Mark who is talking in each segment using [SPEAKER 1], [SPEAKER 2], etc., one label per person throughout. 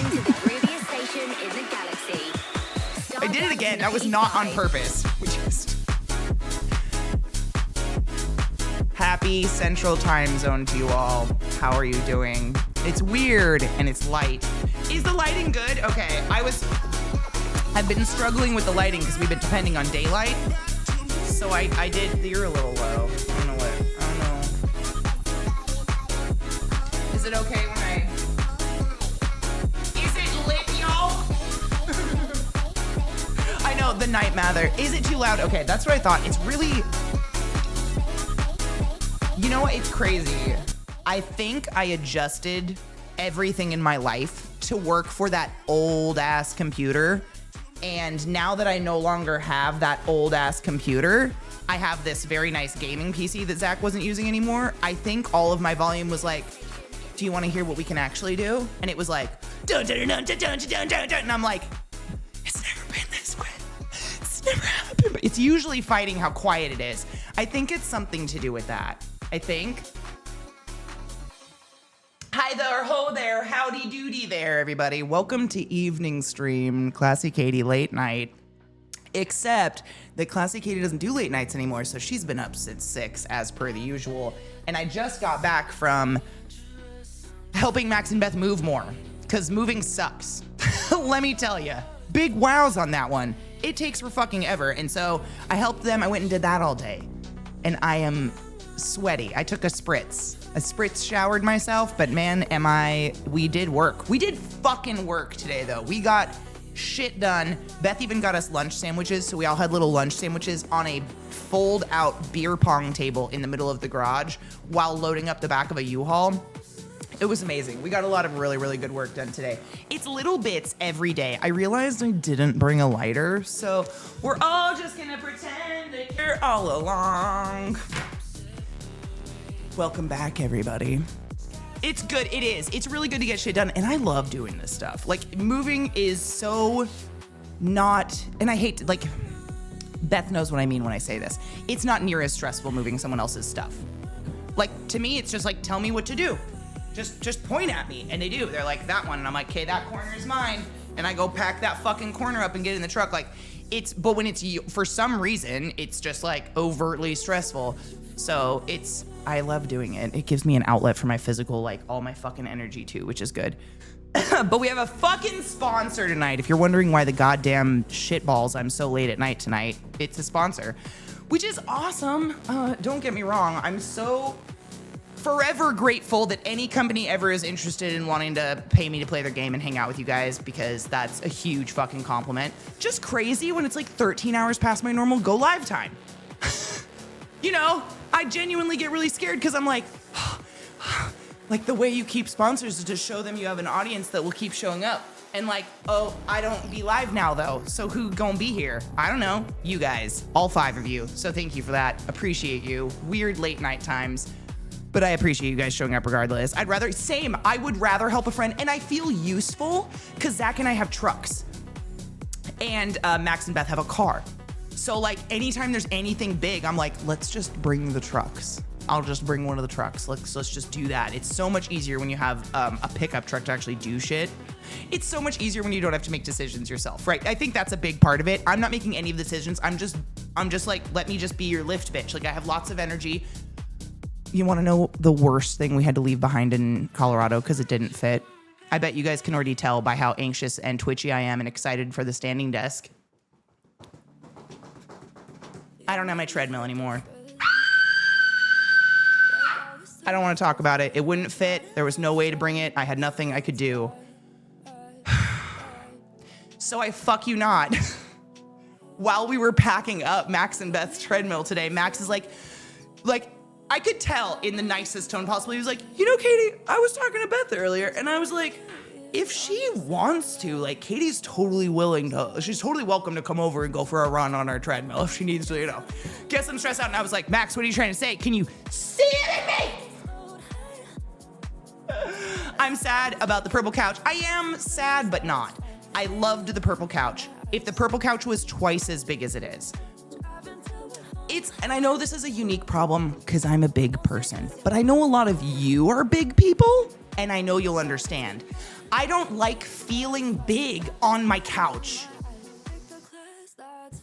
[SPEAKER 1] to the grooviest station in the galaxy.
[SPEAKER 2] I did it again. That was not on purpose. We just... Happy Central Time Zone to you all. How are you doing? It's weird and it's light. Is the lighting good? Okay, I've been struggling with the lighting because we've been depending on daylight. So I did, you're a little low. I don't know. Is it okay when is it lit, y'all? I know, the night mather. Is it too loud? Okay, that's what I thought. It's really, you know what, it's crazy. I think I adjusted everything in my life to work for that old ass computer. And now that I no longer have that old ass computer, I have this very nice gaming PC that Zach wasn't using anymore. I think all of my volume was like, do you want to hear what we can actually do? And it was like, dun, dun, dun, dun, dun, dun, dun, dun. And I'm like, it's never been this way. It's never happened. But it's usually fighting how quiet it is. I think it's something to do with that. I think. Hi there, ho there, howdy doody there, everybody. Welcome to evening stream, ClassyKatie late night. Except that ClassyKatie doesn't do late nights anymore, so she's been up since 6 as per the usual. And I just got back from helping Max and Beth move more, because moving sucks. Let me tell you, big wows on that one. It takes for fucking ever. And so I helped them. I went and did that all day. And I am sweaty. I took a spritz. Showered myself, but man, we did work. We did fucking work today, though. We got shit done. Beth even got us lunch sandwiches, so we all had little lunch sandwiches on a fold-out beer pong table in the middle of the garage while loading up the back of a U-Haul. It was amazing. We got a lot of really, really good work done today. It's little bits every day. I realized I didn't bring a lighter, so we're all just gonna pretend that you're all along. Welcome back, everybody. It's good, it is. It's really good to get shit done, and I love doing this stuff. Like, moving is so not, and I hate to, like, Beth knows what I mean when I say this. It's not near as stressful moving someone else's stuff. Like, to me, it's just like, tell me what to do. Just point at me, and they do. They're like, that one, and I'm like, okay, that corner is mine, and I go pack that fucking corner up and get in the truck. Like, but when it's you, for some reason, it's just like overtly stressful. So I love doing it. It gives me an outlet for my physical, like all my fucking energy too, which is good. But we have a fucking sponsor tonight. If you're wondering why the goddamn shitballs I'm so late at night tonight, it's a sponsor, which is awesome. Don't get me wrong. I'm so forever grateful that any company ever is interested in wanting to pay me to play their game and hang out with you guys, because that's a huge fucking compliment. Just crazy when it's like 13 hours past my normal go live time. You know, I genuinely get really scared because I'm like the way you keep sponsors is to show them you have an audience that will keep showing up. And like, oh, I don't be live now though, so who gonna be here? I don't know, you guys, all 5 of you. So thank you for that, appreciate you. Weird late night times, but I appreciate you guys showing up regardless. I would rather help a friend, and I feel useful because Zach and I have trucks. And Max and Beth have a car. So like anytime there's anything big, I'm like, let's just bring the trucks. I'll just bring one of the trucks. Let's just do that. It's so much easier when you have a pickup truck to actually do shit. It's so much easier when you don't have to make decisions yourself, right? I think that's a big part of it. I'm not making any of the decisions. I'm just like, let me just be your lift bitch. Like, I have lots of energy. You want to know the worst thing we had to leave behind in Colorado because it didn't fit? I bet you guys can already tell by how anxious and twitchy I am and excited for the standing desk. I don't have my treadmill anymore. I don't want to talk about it. It wouldn't fit. There was no way to bring it. I had nothing I could do. So I fuck you not. While we were packing up Max and Beth's treadmill today, Max is like, I could tell in the nicest tone possible. He was like, you know, Katie, I was talking to Beth earlier, and I was like, if she wants to, like, Katie's totally she's totally welcome to come over and go for a run on our treadmill if she needs to, you know, get some stress out. And I was like, Max, what are you trying to say? Can you see it in me? I'm sad about the purple couch. I am sad, but not. I loved the purple couch. If the purple couch was twice as big as it is. And I know this is a unique problem because I'm a big person, but I know a lot of you are big people. and I know you'll understand. I don't like feeling big on my couch.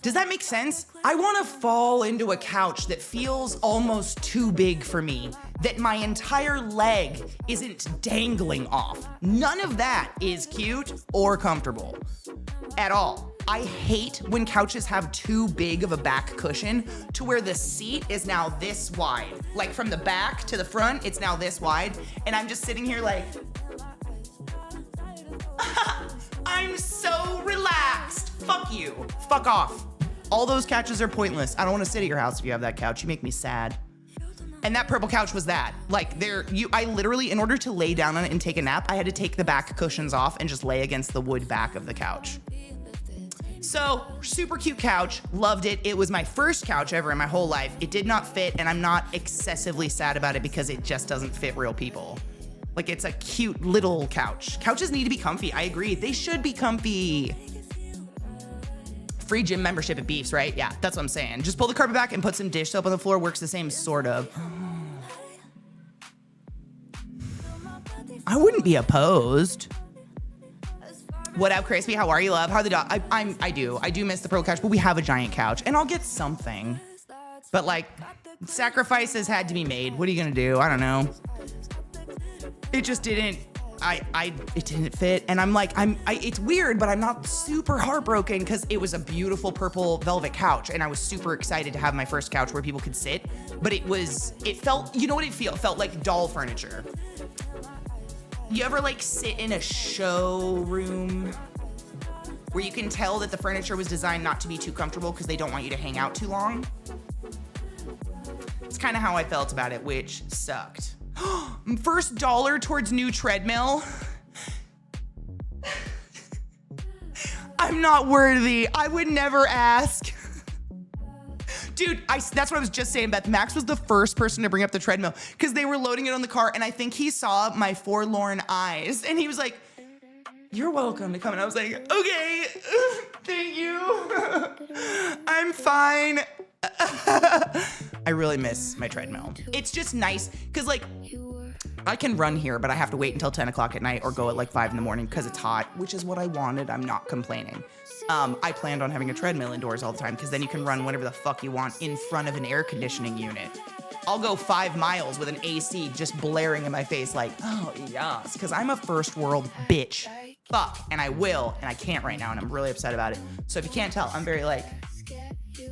[SPEAKER 2] Does that make sense? I want to fall into a couch that feels almost too big for me, that my entire leg isn't dangling off. None of that is cute or comfortable at all. I hate when couches have too big of a back cushion to where the seat is now this wide. Like from the back to the front, it's now this wide. And I'm just sitting here like, I'm so relaxed. Fuck you. Fuck off. All those couches are pointless. I don't want to sit at your house if you have that couch. You make me sad. And that purple couch was that. Like I literally, in order to lay down on it and take a nap, I had to take the back cushions off and just lay against the wood back of the couch. So, super cute couch, loved it. It was my first couch ever in my whole life. It did not fit, and I'm not excessively sad about it because it just doesn't fit real people. Like, it's a cute little couch. Couches need to be comfy, I agree. They should be comfy. Free gym membership at Beefs, right? Yeah, that's what I'm saying. Just pull the carpet back and put some dish soap on the floor. Works the same, sort of. I wouldn't be opposed. What up, Crispy? How are you, love? How are the dog? I do miss the purple couch, but we have a giant couch, and I'll get something. But like, sacrifices had to be made. What are you gonna do? I don't know. It just didn't. It didn't fit, and I'm like, it's weird, but I'm not super heartbroken because it was a beautiful purple velvet couch, and I was super excited to have my first couch where people could sit. But it felt, you know what it felt? It felt like doll furniture. You ever like sit in a showroom where you can tell that the furniture was designed not to be too comfortable because they don't want you to hang out too long? It's kind of how I felt about it, which sucked. First dollar towards new treadmill. I'm not worthy. I would never ask. Dude, that's what I was just saying, Beth. Max was the first person to bring up the treadmill because they were loading it on the car, and I think he saw my forlorn eyes, and he was like, "You're welcome to come." And I was like, "Okay, thank you. I'm fine." I really miss my treadmill. It's just nice because, like, I can run here, but I have to wait until 10 o'clock at night or go at like 5 in the morning because it's hot, which is what I wanted. I'm not complaining. I planned on having a treadmill indoors all the time because then you can run whenever the fuck you want in front of an air conditioning unit. I'll go 5 miles with an AC just blaring in my face like, oh, yes, because I'm a first world bitch. Fuck, and I will, and I can't right now, and I'm really upset about it. So if you can't tell, I'm very like,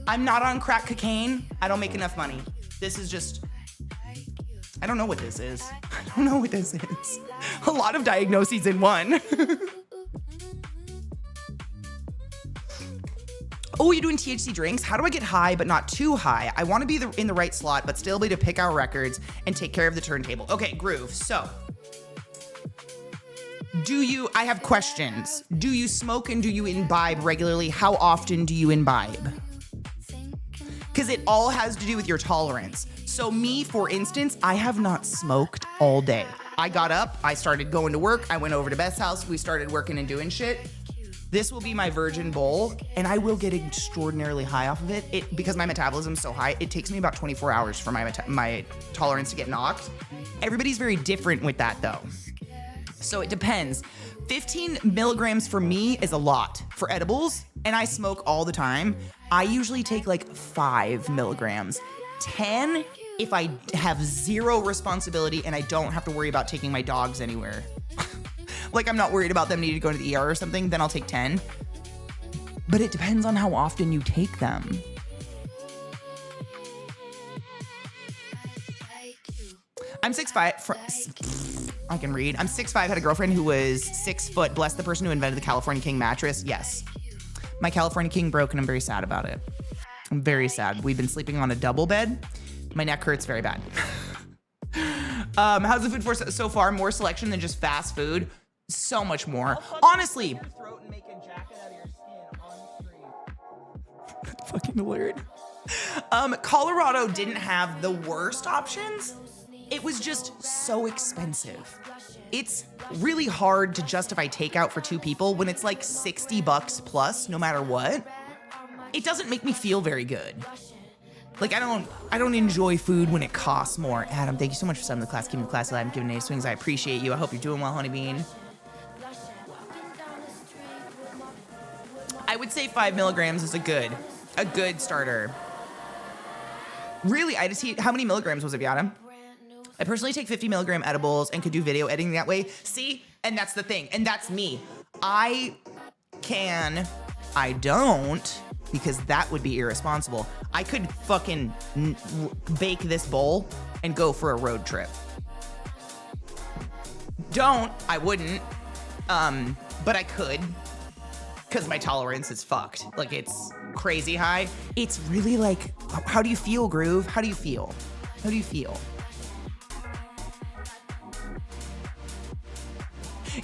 [SPEAKER 2] I'm not on crack cocaine. I don't make enough money. This is just, I don't know what this is. I don't know what this is. A lot of diagnoses in one. Oh, you're doing THC drinks? How do I get high but not too high? I want to be in the right slot but still be able to pick our records and take care of the turntable. Okay, Groove. So, I have questions. Do you smoke and do you imbibe regularly? How often do you imbibe? Because it all has to do with your tolerance. So me, for instance, I have not smoked all day. I got up, I started going to work, I went over to Beth's house, we started working and doing shit. This will be my virgin bowl, and I will get extraordinarily high off of it. Because my metabolism's so high, it takes me about 24 hours for my tolerance to get knocked. Everybody's very different with that, though. So it depends. 15 milligrams for me is a lot for edibles, and I smoke all the time. I usually take like 5 milligrams. 10 if I have zero responsibility and I don't have to worry about taking my dogs anywhere. Like I'm not worried about them needing to go to the ER or something, then I'll take 10. But it depends on how often you take them. I'm 6'5". I can read. I'm 6'5", had a girlfriend who was 6 foot. Bless the person who invented the California King mattress. Yes. My California King broke and I'm very sad about it. I'm very sad. We've been sleeping on a double bed. My neck hurts very bad. How's the food for so far? More selection than just fast food. So much more. Honestly. Fucking alert. Colorado didn't have the worst options. It was just so expensive. It's really hard to justify takeout for 2 people when it's like $60 plus, no matter what. It doesn't make me feel very good. Like, I don't enjoy food when it costs more. Adam, thank you so much for subbing the class, keeping the class alive, and giving any swings. I appreciate you. I hope you're doing well, Honeybean. I would say 5 milligrams is a good starter. Really, I just eat, how many milligrams was it, Viata? I personally take 50 milligram edibles and could do video editing that way. See? And that's the thing. And that's me. I don't, because that would be irresponsible. I could fucking bake this bowl and go for a road trip. I wouldn't. But I could, because my tolerance is fucked. Like, it's crazy high. It's really like, how do you feel, Groove? How do you feel? How do you feel?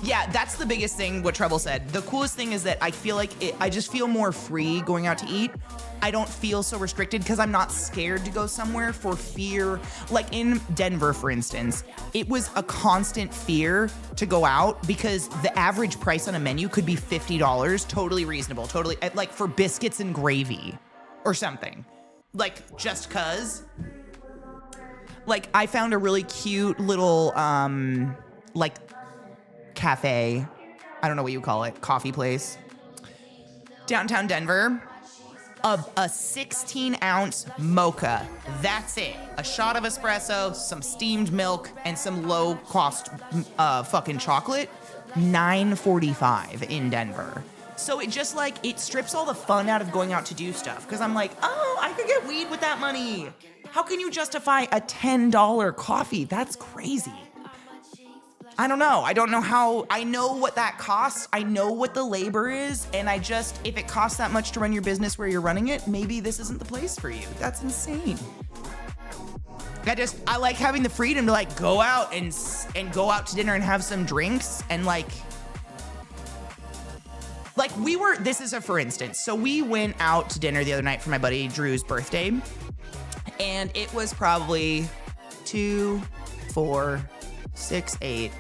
[SPEAKER 2] Yeah, that's the biggest thing, what Treble said. The coolest thing is that I feel like I just feel more free going out to eat. I don't feel so restricted because I'm not scared to go somewhere for fear. Like in Denver, for instance, it was a constant fear to go out because the average price on a menu could be $50, totally reasonable, totally, like for biscuits and gravy or something. Like, just cause. Like, I found a really cute little, like, cafe, I don't know what you call it, coffee place, downtown Denver, of a 16-ounce mocha. That's it. A shot of espresso, some steamed milk, and some low-cost fucking chocolate. $9.45 in Denver. So it just like, it strips all the fun out of going out to do stuff. Because I'm like, oh, I could get weed with that money. How can you justify a $10 coffee? That's crazy. I don't know. I don't know how. I know what that costs. I know what the labor is. And I just, if it costs that much to run your business where you're running it, maybe this isn't the place for you. That's insane. I like having the freedom to like go out and go out to dinner and have some drinks and like this is a for instance. So we went out to dinner the other night for my buddy Drew's birthday. And it was probably 2, 4, 6, 8,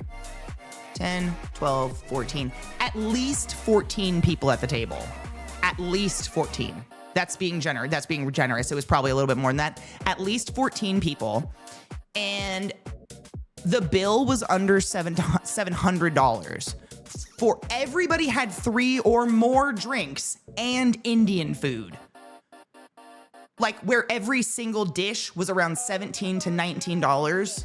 [SPEAKER 2] 10, 12, 14. At least 14 people at the table. At least 14. That's being generous. It was probably a little bit more than that. At least 14 people. And the bill was under $700. For everybody had 3 or more drinks and Indian food. Like, where every single dish was around $17 to $19.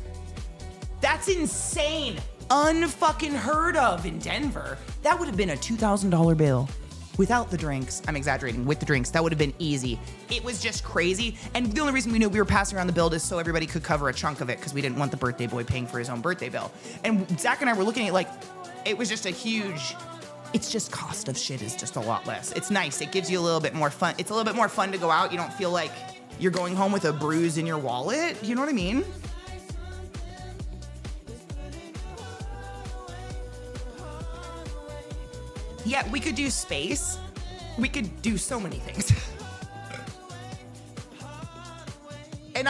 [SPEAKER 2] That's insane. Unfucking heard of in Denver. That would have been a $2,000 bill. Without the drinks. I'm exaggerating. With the drinks, that would have been easy. It was just crazy. And the only reason we knew we were passing around the bill is so everybody could cover a chunk of it because we didn't want the birthday boy paying for his own birthday bill. And Zach and I were looking at like, it was just a huge, it's just cost of shit is just a lot less. It's nice. It gives you a little bit more fun. It's a little bit more fun to go out. You don't feel like you're going home with a bruise in your wallet. You know what I mean? Yeah, we could do space. We could do so many things. And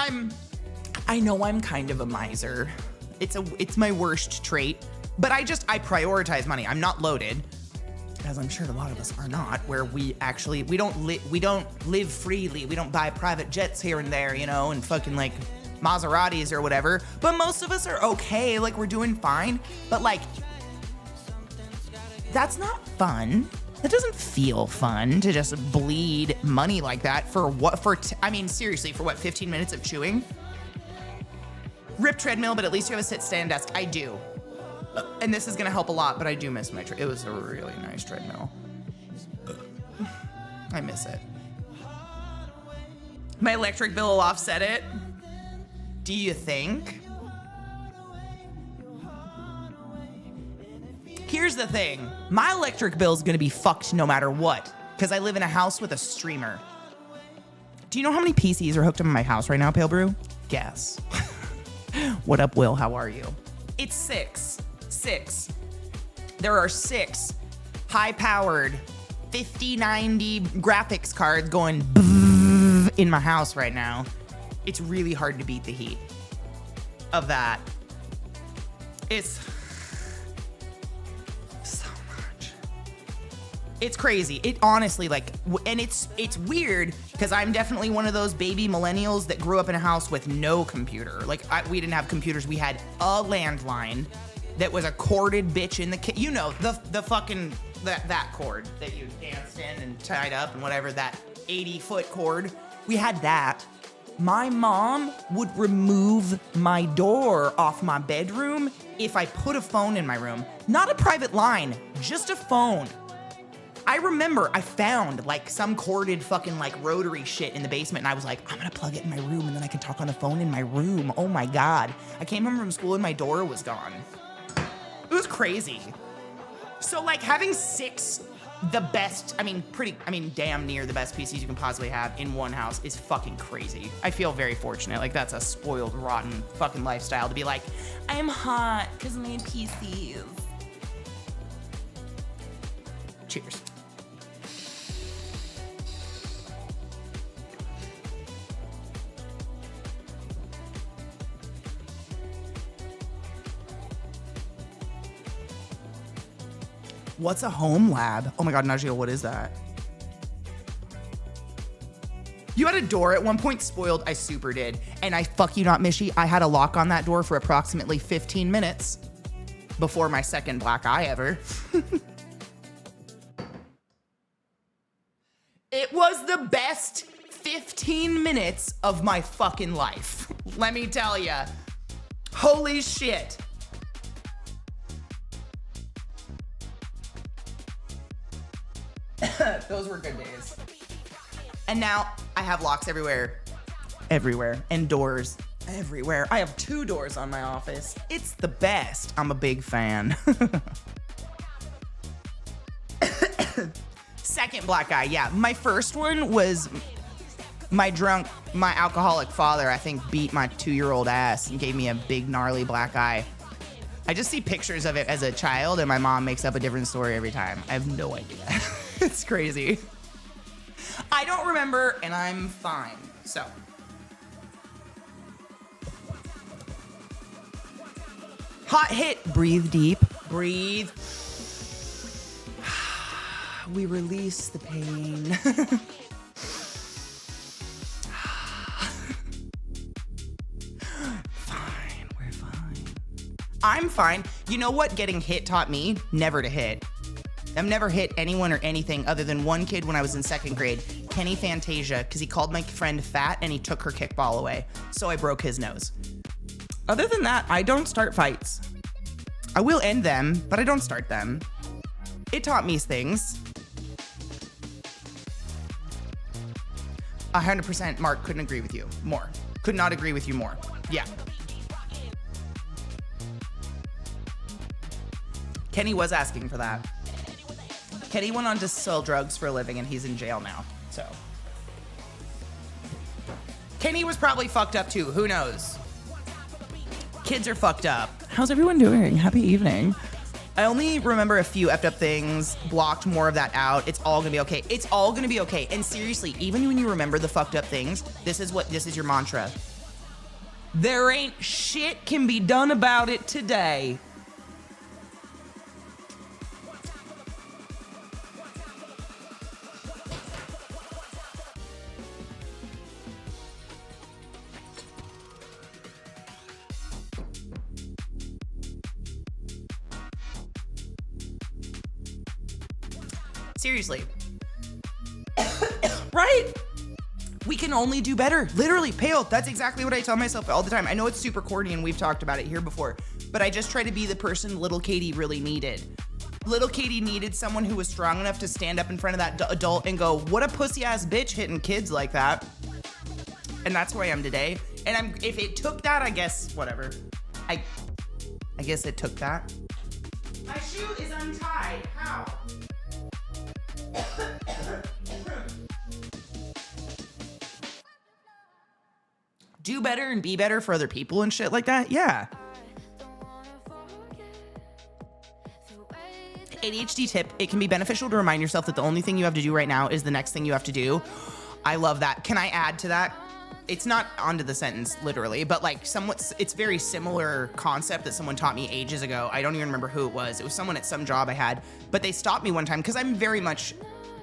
[SPEAKER 2] I know I'm kind of a miser. It's my worst trait, but I prioritize money. I'm not loaded, as I'm sure a lot of us are not, where we don't live freely. We don't buy private jets here and there, you know, and fucking like Maseratis or whatever. But most of us are okay. Like, we're doing fine. But like, that's not fun. That doesn't feel fun to just bleed money like that for what? Seriously, for what, 15 minutes of chewing? Rip treadmill, but at least you have a sit-stand desk. I do. And this is gonna help a lot, but I do miss my it was a really nice treadmill. I miss it. My electric bill will offset it. Do you think? Here's the thing. My electric bill is gonna be fucked no matter what, because I live in a house with a streamer. Do you know how many PCs are hooked up in my house right now, Pale Brew? Guess. What up, Will? How are you? It's 6. There are 6 high-powered 5090 graphics cards going in my house right now. It's really hard to beat the heat of that. It's so much. It's crazy. It honestly, like, and it's weird because I'm definitely one of those baby millennials that grew up in a house with no computer. Like, we didn't have computers. We had a landline that was a corded bitch in the you know, the fucking that cord that you danced in and tied up and whatever, that 80-foot cord. We had that. My mom would remove my door off my bedroom if I put a phone in my room. Not a private line, just a phone. I remember I found like some corded fucking like rotary shit in the basement, and I was like, I'm gonna plug it in my room and then I can talk on the phone in my room. Oh my God. I came home from school and my door was gone. It was crazy. So like having 6, the best, damn near the best PCs you can possibly have in one house is fucking crazy. I feel very fortunate. Like that's a spoiled, rotten fucking lifestyle to be like, I'm hot because of my PCs. Cheers. What's a home lab? Oh my God, Najio, what is that? You had a door at one point, spoiled. I super did. And I fuck you not, Mishy. I had a lock on that door for approximately 15 minutes before my second black eye ever. It was the best 15 minutes of my fucking life. Let me tell ya. Holy shit. Those were good days. And now I have locks everywhere. Everywhere. And doors everywhere. I have 2 doors on my office. It's the best. I'm a big fan. Second black eye, yeah. My first one was my alcoholic father, I think, beat my 2-year-old ass and gave me a big gnarly black eye. I just see pictures of it as a child and my mom makes up a different story every time. I have no idea. It's crazy. I don't remember, and I'm fine. So. Hot hit. Breathe deep. Breathe. We release the pain. Fine. We're fine. I'm fine. You know what getting hit taught me? Never to hit. I've never hit anyone or anything other than one kid when I was in 2nd grade, Kenny Fantasia, because he called my friend fat and he took her kickball away. So I broke his nose. Other than that, I don't start fights. I will end them, but I don't start them. It taught me things. 100% Mark, couldn't agree with you more. Could not agree with you more. Yeah. Kenny was asking for that. Kenny went on to sell drugs for a living and he's in jail now, so. Kenny was probably fucked up too, who knows? Kids are fucked up. How's everyone doing? Happy evening. I only remember a few effed up things, blocked more of that out. It's all gonna be okay. It's all gonna be okay. And seriously, even when you remember the fucked up things, this is your mantra. There ain't shit can be done about it today. Seriously. Right? We can only do better. Literally, pale. That's exactly what I tell myself all the time. I know it's super corny and we've talked about it here before, but I just try to be the person little Katie really needed. Little Katie needed someone who was strong enough to stand up in front of that adult and go, what a pussy ass bitch hitting kids like that. And that's where I am today. And if it took that, I guess, whatever. I guess it took that. My shoe is untied. How? Do better and be better for other people and shit like that? Yeah. ADHD tip, it can be beneficial to remind yourself that the only thing you have to do right now is the next thing you have to do. I love that. Can I add to that? it's not onto the sentence literally, but like somewhat, it's very similar concept that someone taught me ages ago. I don't even remember who it was. It was someone at some job I had, but they stopped me one time because I'm very much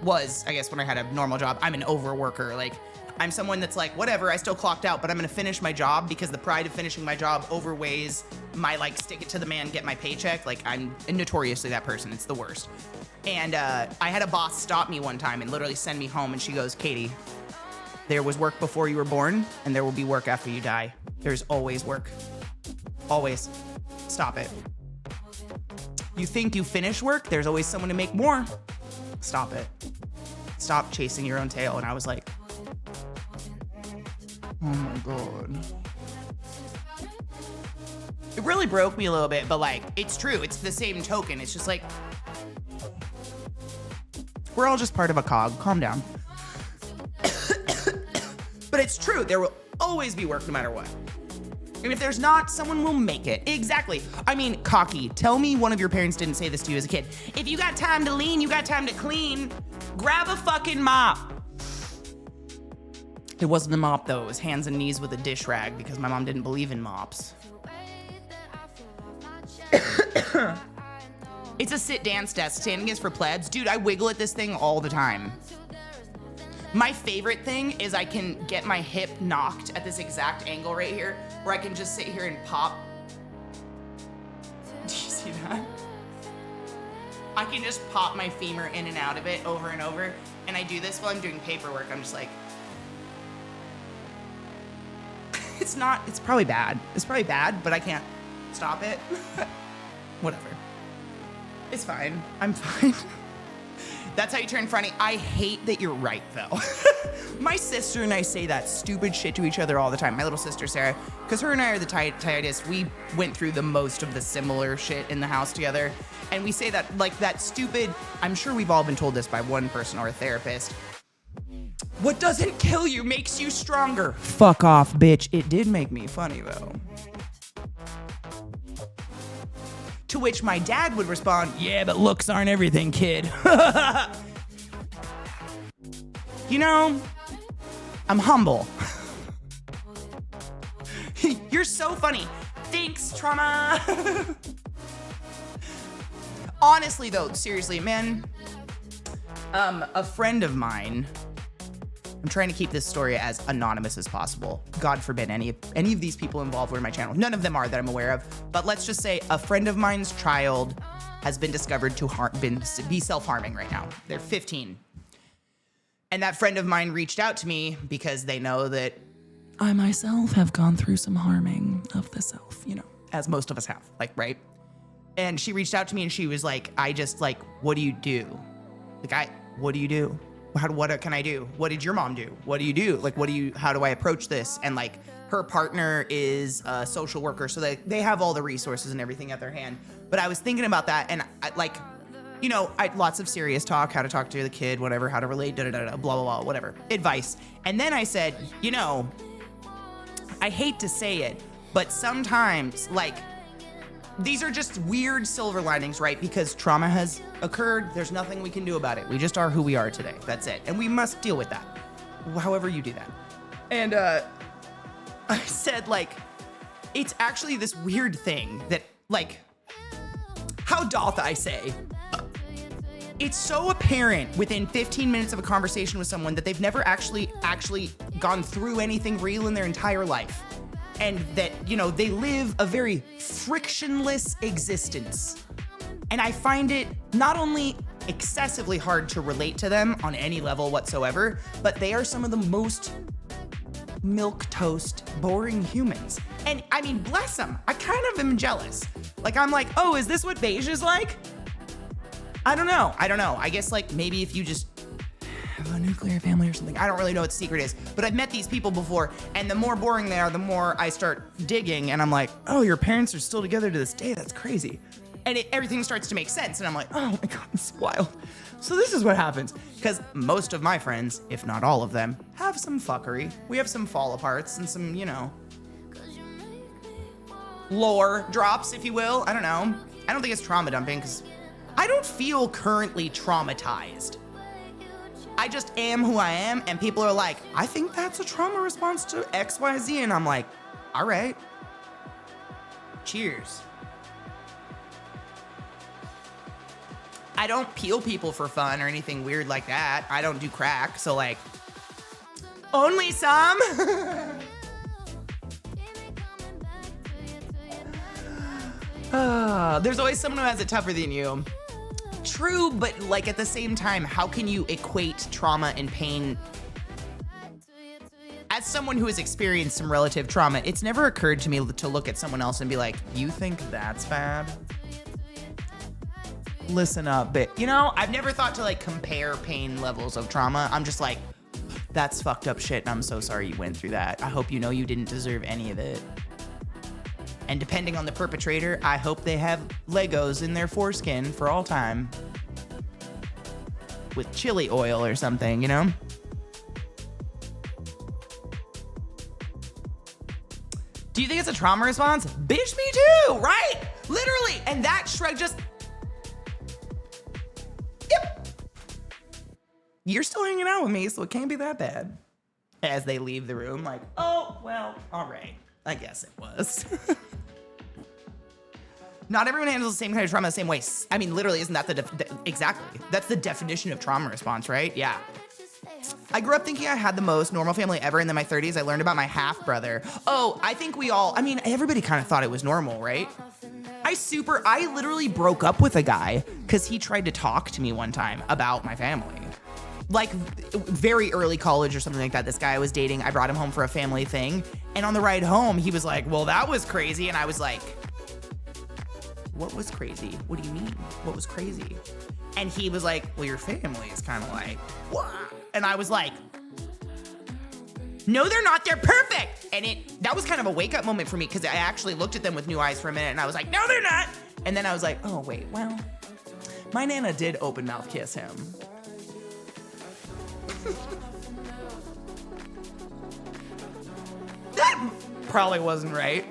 [SPEAKER 2] I guess when I had a normal job, I'm an overworker. Like I'm someone that's like, whatever, I still clocked out, but I'm gonna finish my job because the pride of finishing my job overweighs my like stick it to the man, get my paycheck. Like I'm notoriously that person. It's the worst. And I had a boss stop me one time and literally send me home, and she goes, Katie, there was work before you were born and there will be work after you die. There's always work. Always. Stop it. You think you finish work, there's always someone to make more. Stop it. Stop chasing your own tail. And I was like, oh my God. It really broke me a little bit, but like, it's true. It's the same token. It's just like, we're all just part of a cog. Calm down. But it's true. There will always be work no matter what. And if there's not, someone will make it. Exactly. I mean, cocky. Tell me one of your parents didn't say this to you as a kid. If you got time to lean, you got time to clean. Grab a fucking mop. It wasn't a mop though. It was hands and knees with a dish rag because my mom didn't believe in mops. It's a sit dance desk. Standing is for plebs. Dude, I wiggle at this thing all the time. My favorite thing is I can get my hip knocked at this exact angle right here where I can just sit here and pop. Do you see that? I can just pop my femur in and out of it over and over. And I do this while I'm doing paperwork. I'm just like, it's probably bad. It's probably bad, but I can't stop it. Whatever. It's fine. I'm fine. That's how you turn funny. I hate that you're right, though. My sister and I say that stupid shit to each other all the time. My little sister, Sarah, because her and I are the tightest. We went through the most of the similar shit in the house together. And we say that, like, that stupid, I'm sure we've all been told this by one person or a therapist. What doesn't kill you makes you stronger. Fuck off, bitch. It did make me funny, though. To which my dad would respond, yeah, but looks aren't everything, kid. You know, I'm humble. You're so funny. Thanks, trauma. Honestly, though, seriously, man, a friend of mine, I'm trying to keep this story as anonymous as possible. God forbid any of these people involved were in my channel. None of them are that I'm aware of. But let's just say a friend of mine's child has been discovered to be self-harming right now. They're 15. And that friend of mine reached out to me because they know that I myself have gone through some harming of the self, you know, as most of us have, like, right? And she reached out to me and she was like, what do you do? Like, what do you do? What can I do? What did your mom do? What do you do? Like, how do I approach this? And like, her partner is a social worker, so they have all the resources and everything at their hand. But I was thinking about that, and lots of serious talk, how to talk to the kid, whatever, how to relate, blah, blah, blah, whatever, advice. And then I said, I hate to say it, but sometimes, like, these are just weird silver linings, right? Because trauma has occurred. There's nothing we can do about it. We just are who we are today. That's it. And we must deal with that, however you do that. And I said, like, it's actually this weird thing that, like, how doth I say? It's so apparent within 15 minutes of a conversation with someone that they've never actually gone through anything real in their entire life. And that, they live a very frictionless existence. And I find it not only excessively hard to relate to them on any level whatsoever, but they are some of the most milquetoast, boring humans. And I mean, bless them. I kind of am jealous. Like, I'm like, oh, is this what beige is like? I don't know. I guess, like, maybe if you just have a nuclear family or something. I don't really know what the secret is, but I've met these people before, and the more boring they are, the more I start digging, and I'm like, oh, your parents are still together to this day? That's crazy. And everything starts to make sense, and I'm like, oh my God, this is wild. So this is what happens, because most of my friends, if not all of them, have some fuckery. We have some fall aparts and some, lore drops, if you will. I don't know. I don't think it's trauma dumping, because I don't feel currently traumatized. I just am who I am, and people are like, I think that's a trauma response to XYZ, and I'm like, all right. Cheers. I don't peel people for fun or anything weird like that. I don't do crack, so like, only some. There's always someone who has it tougher than you. True, but like at the same time, how can you equate trauma and pain? As someone who has experienced some relative trauma, it's never occurred to me to look at someone else and be like, you think that's bad? Listen up, but you know, I've never thought to like compare pain levels of trauma. I'm just like, that's fucked up shit, and I'm so sorry you went through that. I hope you know you didn't deserve any of it. And depending on the perpetrator, I hope they have Legos in their foreskin for all time. With chili oil or something, you know? Do you think it's a trauma response? Bitch, me too, right? Literally. And that shrug just... Yep. You're still hanging out with me, so it can't be that bad. As they leave the room, like, oh, well, all right. I guess it was. Not everyone handles the same kind of trauma the same way. I mean, literally, isn't that exactly? That's the definition of trauma response, right? Yeah. I grew up thinking I had the most normal family ever, and then in my 30s, I learned about my half-brother. Oh, I think everybody kind of thought it was normal, right? I literally broke up with a guy because he tried to talk to me one time about my family. Like very early college or something like that. This guy I was dating, I brought him home for a family thing. And on the ride home, he was like, well, that was crazy. And I was like, what was crazy? What do you mean? What was crazy? And he was like, well, your family is kind of like, what? And I was like, no, they're not. They're perfect. And that was kind of a wake up moment for me because I actually looked at them with new eyes for a minute and I was like, no, they're not. And then I was like, oh, wait, well, my Nana did open mouth kiss him. That probably wasn't right.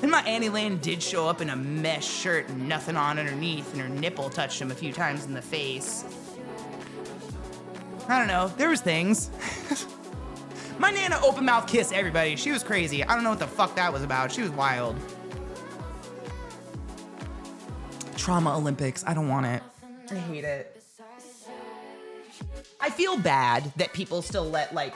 [SPEAKER 2] And my Annie Lane did show up in a mesh shirt and nothing on underneath, and her nipple touched him a few times in the face. I don't know, there was things. My Nana open mouth kissed everybody. She was crazy. I don't know what the fuck that was about. She was wild. Trauma Olympics, I don't want it. I hate it. I feel bad that people still let like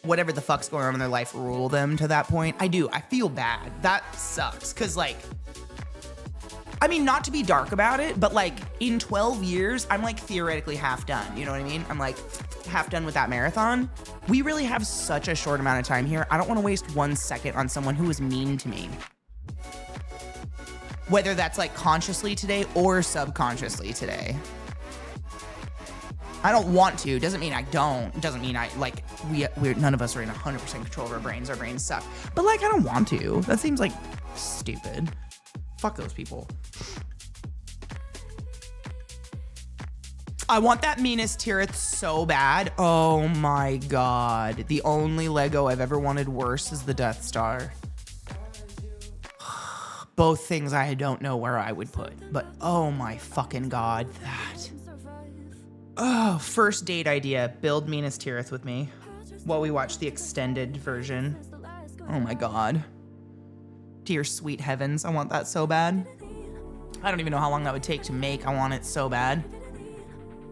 [SPEAKER 2] whatever the fuck's going on in their life rule them to that point. I do. I feel bad. That sucks. Cause like, I mean, not to be dark about it, but like in 12 years, I'm like theoretically half done. You know what I mean? I'm like half done with that marathon. We really have such a short amount of time here. I don't want to waste 1 second on someone who was mean to me. Whether that's like consciously today or subconsciously today. I don't want to. Doesn't mean I don't. Doesn't mean I like we're none of us are in 100% control of our brains. Our brains suck. But like I don't want to. That seems like stupid. Fuck those people. I want that Minas Tirith so bad. Oh my god. The only Lego I've ever wanted worse is the Death Star. Both things I don't know where I would put. But oh my fucking god, that. Oh, first date idea. Build Minas Tirith with me while we watch the extended version. Oh my god. Dear sweet heavens, I want that so bad. I don't even know how long that would take to make. I want it so bad.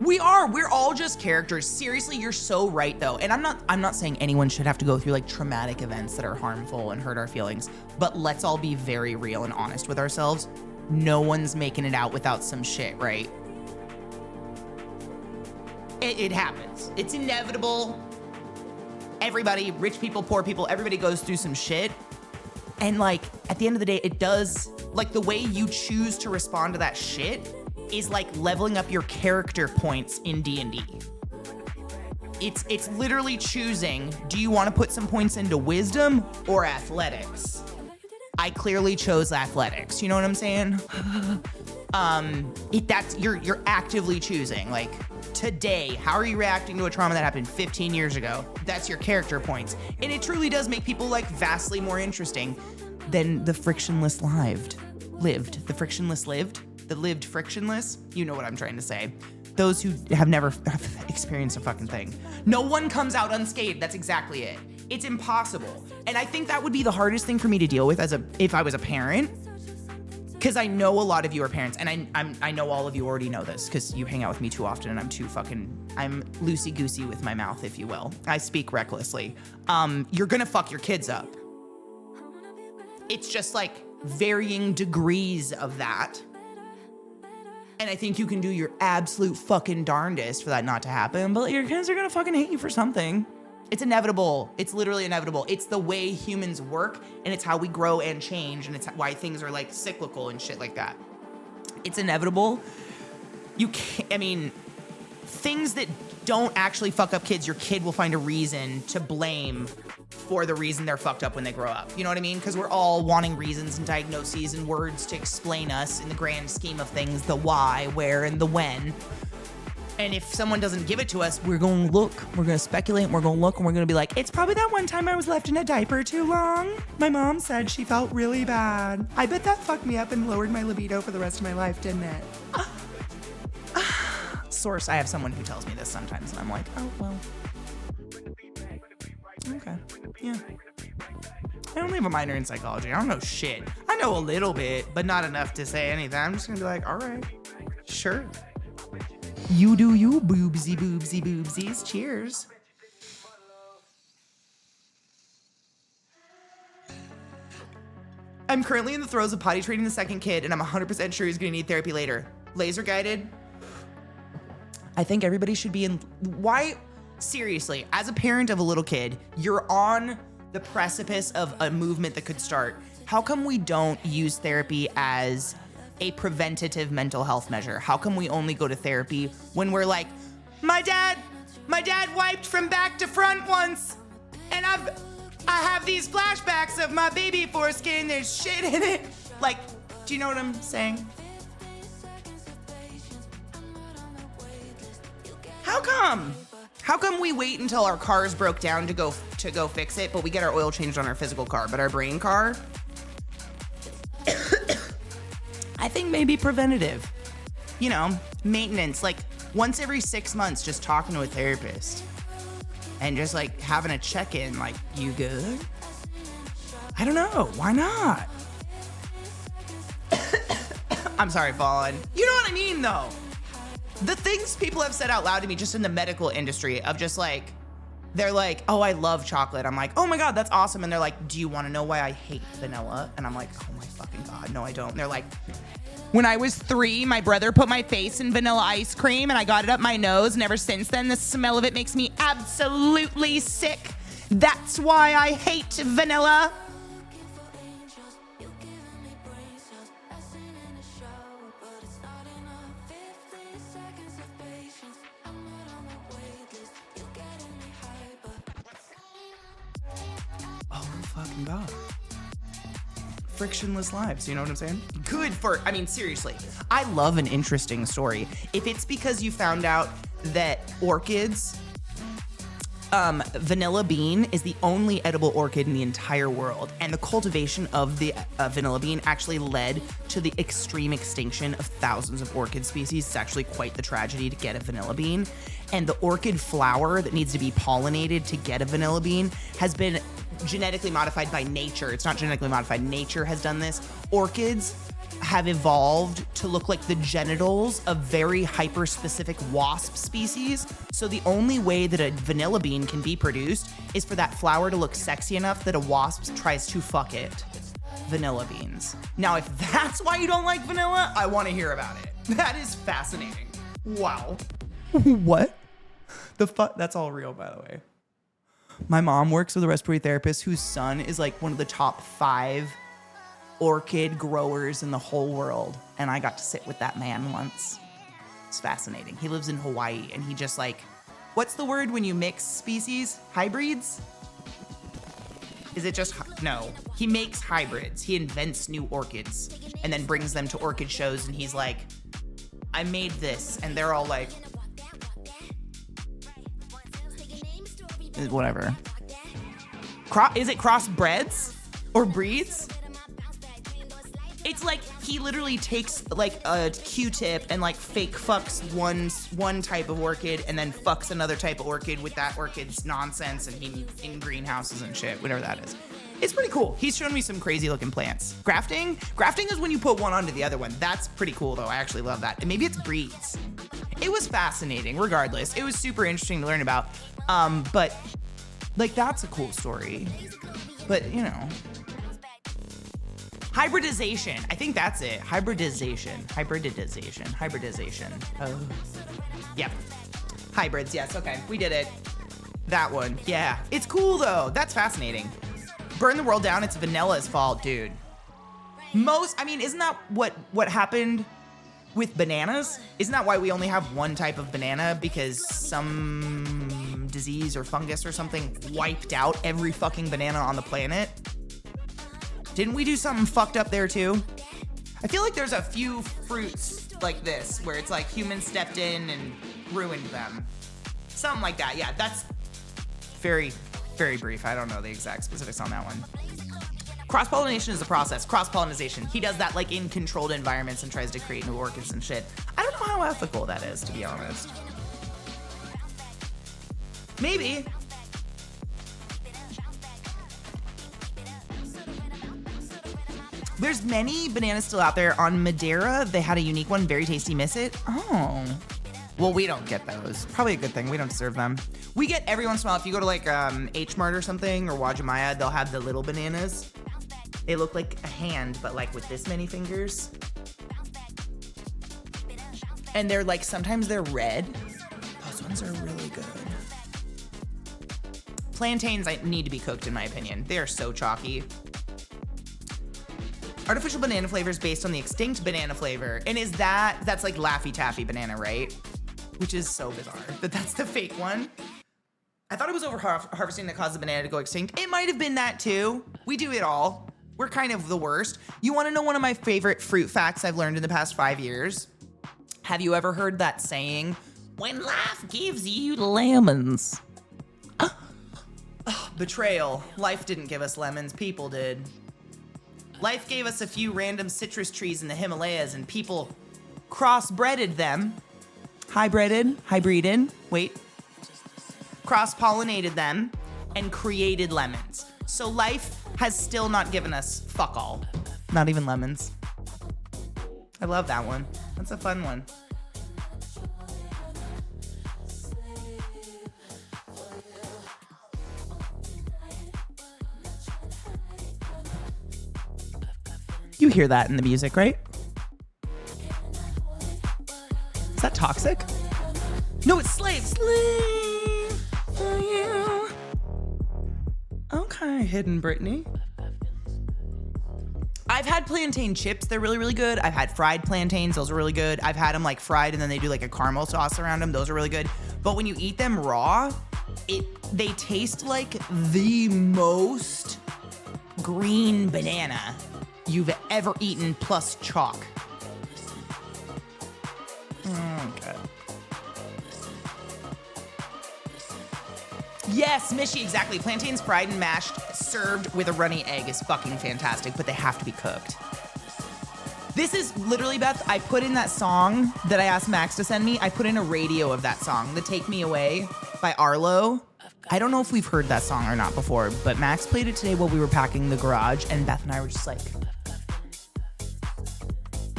[SPEAKER 2] We're all just characters. Seriously, you're so right though. And I'm not saying anyone should have to go through like traumatic events that are harmful and hurt our feelings, but let's all be very real and honest with ourselves. No one's making it out without some shit, right? It happens. It's inevitable. Everybody, rich people, poor people, everybody goes through some shit. And like, at the end of the day, it does, like the way you choose to respond to that shit is like leveling up your character points in D&D. It's literally choosing, do you want to put some points into wisdom or athletics? I clearly chose athletics, you know what I'm saying? You're actively choosing, like, today, how are you reacting to a trauma that happened 15 years ago? That's your character points. And it truly does make people like vastly more interesting than the frictionless lived. The frictionless lived? The lived frictionless? You know what I'm trying to say. those who have never experienced a fucking thing. No one comes out unscathed. That's exactly it. It's impossible. And I think that would be the hardest thing for me to deal with if I was a parent. Because I know a lot of you are parents, and I know all of you already know this because you hang out with me too often, and I'm loosey-goosey with my mouth, if you will. I speak recklessly. You're gonna fuck your kids up. It's just like varying degrees of that. And I think you can do your absolute fucking darndest for that not to happen, but your kids are gonna fucking hate you for something. It's inevitable. It's literally inevitable. It's the way humans work, and it's how we grow and change, and it's why things are like cyclical and shit like that. It's inevitable. You can't, I mean, things that don't actually fuck up kids, your kid will find a reason to blame for the reason they're fucked up when they grow up. You know what I mean? Because we're all wanting reasons and diagnoses and words to explain us in the grand scheme of things, the why, where, and the when. And if someone doesn't give it to us, we're going to look, we're going to speculate, and we're going to look, and we're going to be like, it's probably that one time I was left in a diaper too long. My mom said she felt really bad. I bet that fucked me up and lowered my libido for the rest of my life, didn't it? Source, I have someone who tells me this sometimes, and I'm like, oh, well. Okay, yeah. I only have a minor in psychology. I don't know shit. I know a little bit, but not enough to say anything. I'm just going to be like, all right, sure. You do you, boobsy, boobsy, boobsies. Cheers. I'm currently in the throes of potty training the second kid, and I'm 100% sure he's gonna need therapy later. Laser guided. I think everybody should be in. Why? Seriously, as a parent of a little kid, you're on the precipice of a movement that could start. How come we don't use therapy as a preventative mental health measure? How come we only go to therapy when we're like, my dad wiped from back to front once, and I have these flashbacks of my baby foreskin, there's shit in it. Like, do you know what I'm saying? How come? How come we wait until our cars broke down to go fix it, but we get our oil changed on our physical car, but our brain car? I think maybe preventative, you know, maintenance, like once every 6 months, just talking to a therapist and just like having a check-in, like, you good? I don't know. Why not? I'm sorry, Fallen. You know what I mean, though? The things people have said out loud to me just in the medical industry of just like, they're like, oh, I love chocolate. I'm like, oh my God, that's awesome. And they're like, do you want to know why I hate vanilla? And I'm like, oh my fucking God, no, I don't. And they're like, when I was 3, my brother put my face in vanilla ice cream and I got it up my nose. And ever since then, the smell of it makes me absolutely sick. That's why I hate vanilla. Fucking God. Frictionless lives, you know what I'm saying? Good for, I mean, seriously, I love an interesting story. If it's because you found out that orchids, vanilla bean is the only edible orchid in the entire world, and the cultivation of the vanilla bean actually led to the extreme extinction of thousands of orchid species. It's actually quite the tragedy to get a vanilla bean. And the orchid flower that needs to be pollinated to get a vanilla bean has been genetically modified by nature. It's not genetically modified. Nature has done this. Orchids have evolved to look like the genitals of very hyper-specific wasp species. So the only way that a vanilla bean can be produced is for that flower to look sexy enough that a wasp tries to fuck it. Vanilla beans. Now, if that's why you don't like vanilla, I want to hear about it. That is fascinating. Wow. What? The fuck? That's all real, by the way. My mom works with a respiratory therapist whose son is like one of the top 5 orchid growers in the whole world. And I got to sit with that man once. It's fascinating. He lives in Hawaii and he just like, what's the word when you mix species? Hybrids? Is it just, no. He makes hybrids. He invents new orchids and then brings them to orchid shows and he's like, I made this. And they're all like, whatever. Is it crossbreds or breeds? It's like he literally takes like a Q-tip and like fake fucks one type of orchid and then fucks another type of orchid with that orchid's nonsense, and he in greenhouses and shit, whatever that is. It's pretty cool. He's shown me some crazy looking plants. Grafting is when you put one onto the other one. That's pretty cool though. I actually love that. And maybe it's breeds. It was fascinating regardless. It was super interesting to learn about. But like that's a cool story. But you know. Hybridization. I think that's it. Hybridization. Oh. Yep. Hybrids, yes, okay. We did it. That one. Yeah. It's cool though. That's fascinating. Burn the world down, it's Vanilla's fault, dude. Isn't that what happened with bananas? Isn't that why we only have one type of banana? Because some disease or fungus or something wiped out every fucking banana on the planet? Didn't we do something fucked up there too? I feel like there's a few fruits like this where it's like humans stepped in and ruined them. Something like that. Yeah, that's very, very brief. I don't know the exact specifics on that one. Cross-pollination is a process. Cross-pollination. He does that like in controlled environments and tries to create new orchids and shit. I don't know how ethical that is, to be honest. Maybe. There's many bananas still out there. On Madeira, they had a unique one, very tasty, miss it. Oh. Well, we don't get those. Probably a good thing. We don't serve them. We get every once in a while, if you go to like H Mart or something, or Wajimaya, they'll have the little bananas. They look like a hand, but like with this many fingers. And they're like, sometimes they're red. Those ones are really good. Plantains need to be cooked, in my opinion. They are so chalky. Artificial banana flavors based on the extinct banana flavor. And that's like Laffy Taffy banana, right? Which is so bizarre that that's the fake one. I thought it was over harvesting that caused the banana to go extinct. It might have been that too. We do it all. We're kind of the worst. You wanna know one of my favorite fruit facts I've learned in the past 5 years? Have you ever heard that saying, when life gives you lemons? Betrayal. Life didn't give us lemons, people did. Life gave us a few random citrus trees in the Himalayas and people crossbreeded them. Cross-pollinated them and created lemons. So life has still not given us fuck all. Not even lemons. I love that one. That's a fun one. You hear that in the music, right? Is that Toxic? No, it's Slave. Slave for you. Okay, Hidden Brittany. I've had plantain chips. They're really, really good. I've had fried plantains. Those are really good. I've had them like fried and then they do like a caramel sauce around them. Those are really good. But when you eat them raw, they taste like the most green banana you've ever eaten plus chalk. Okay. Yes, Mishy, exactly. Plantains fried and mashed, served with a runny egg is fucking fantastic, but they have to be cooked. This is literally, Beth, I put in that song that I asked Max to send me. I put in a radio of that song, The Take Me Away by Arlo. I don't know if we've heard that song or not before, but Max played it today while we were packing the garage, and Beth and I were just like...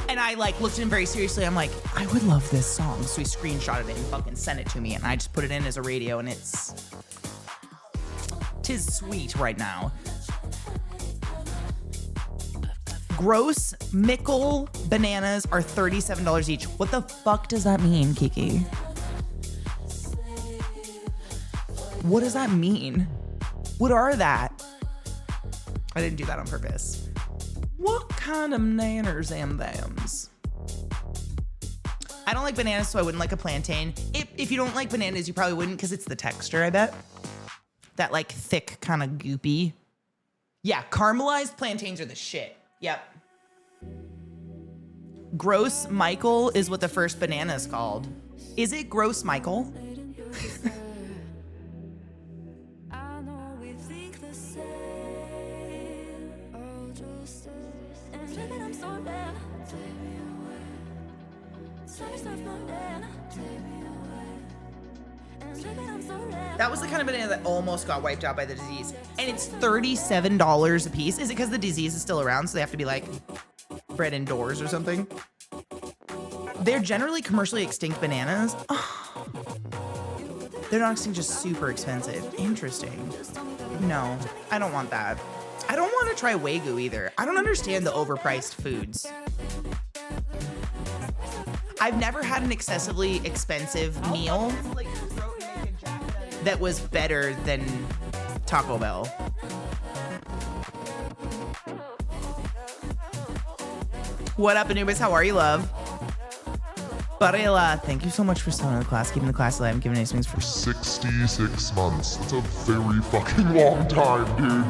[SPEAKER 2] And I like looked at him very seriously. I'm like, I would love this song. So he screenshotted it and fucking sent it to me. And I just put it in as a radio and tis sweet right now. Gross Mickle bananas are $37 each. What the fuck does that mean, Kiki? What does that mean? What are that? I didn't do that on purpose. What kind of nanners am them's? I don't like bananas, so I wouldn't like a plantain. If you don't like bananas, you probably wouldn't because it's the texture, I bet. That like thick, kind of goopy. Yeah, caramelized plantains are the shit. Yep. Gross Michael is what the first banana is called. Is it Gross Michael? That was the kind of banana that almost got wiped out by the disease. And it's $37 a piece. Is it because the disease is still around, so they have to be like bred indoors or something? They're generally commercially extinct bananas. Oh. They're not extinct, just super expensive. Interesting. No, I don't want that. I don't want to try Wagyu either. I don't understand the overpriced foods. I've never had an excessively expensive meal that was better than Taco Bell. What up, Anubis? How are you, love? Barilla, thank you so much for starting the class, keeping the class alive, and giving us things for
[SPEAKER 3] 66 months. That's a very fucking long time, dude.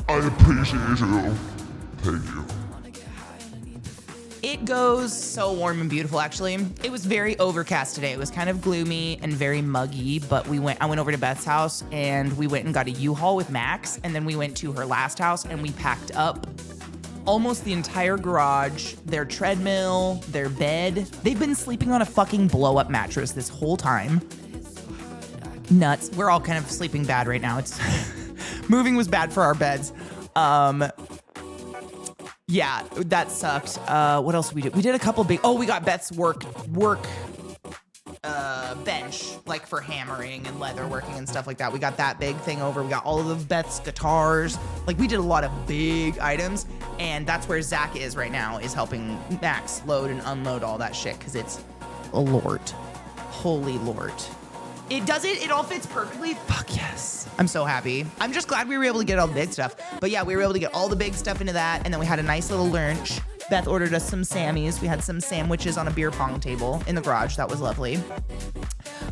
[SPEAKER 3] I appreciate you. Thank you.
[SPEAKER 2] It goes so warm and beautiful, actually. It was very overcast today. It was kind of gloomy and very muggy, but I went over to Beth's house and we went and got a U-Haul with Max, and then we went to her last house and we packed up almost the entire garage, their treadmill, their bed. They've been sleeping on a fucking blow-up mattress this whole time. Nuts. We're all kind of sleeping bad right now. It's moving was bad for our beds. Yeah, that sucked. What else did we do? We did a couple big, we got Beth's work bench, like for hammering and leather working and stuff like that. We got that big thing over. We got all of Beth's guitars. Like, we did a lot of big items, and that's where Zach is right now, is helping Max load and unload all that shit, because it's a lord. Holy lord. It all fits perfectly. Fuck yes. I'm so happy. I'm just glad we were able to get all the big stuff. But yeah, we were able to get all the big stuff into that, and then we had a nice little lunch. Beth ordered us some Sammys. We had some sandwiches on a beer pong table in the garage. That was lovely.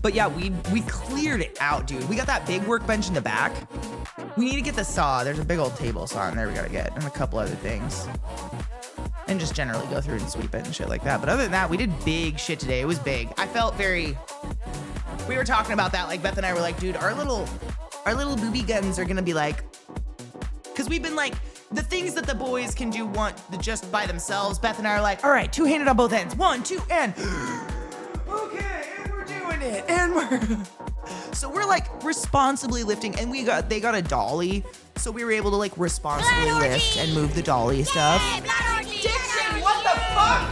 [SPEAKER 2] But yeah, we cleared it out, dude. We got that big workbench in the back. We need to get the saw. There's a big old table saw in there we gotta get, and a couple other things. And just generally go through and sweep it and shit like that. But other than that, we did big shit today. It was big. I felt very... We were talking about that, like Beth and I were like, dude, our little booby guns are gonna be like, because we've been like, the things that the boys can do just by themselves. Beth and I are like, all right, two-handed on both ends, 1, 2, and okay, and we're doing it, and we're so we're like responsibly lifting, and they got a dolly, so we were able to like responsibly lift and move the dolly stuff. Dixon, what the fuck?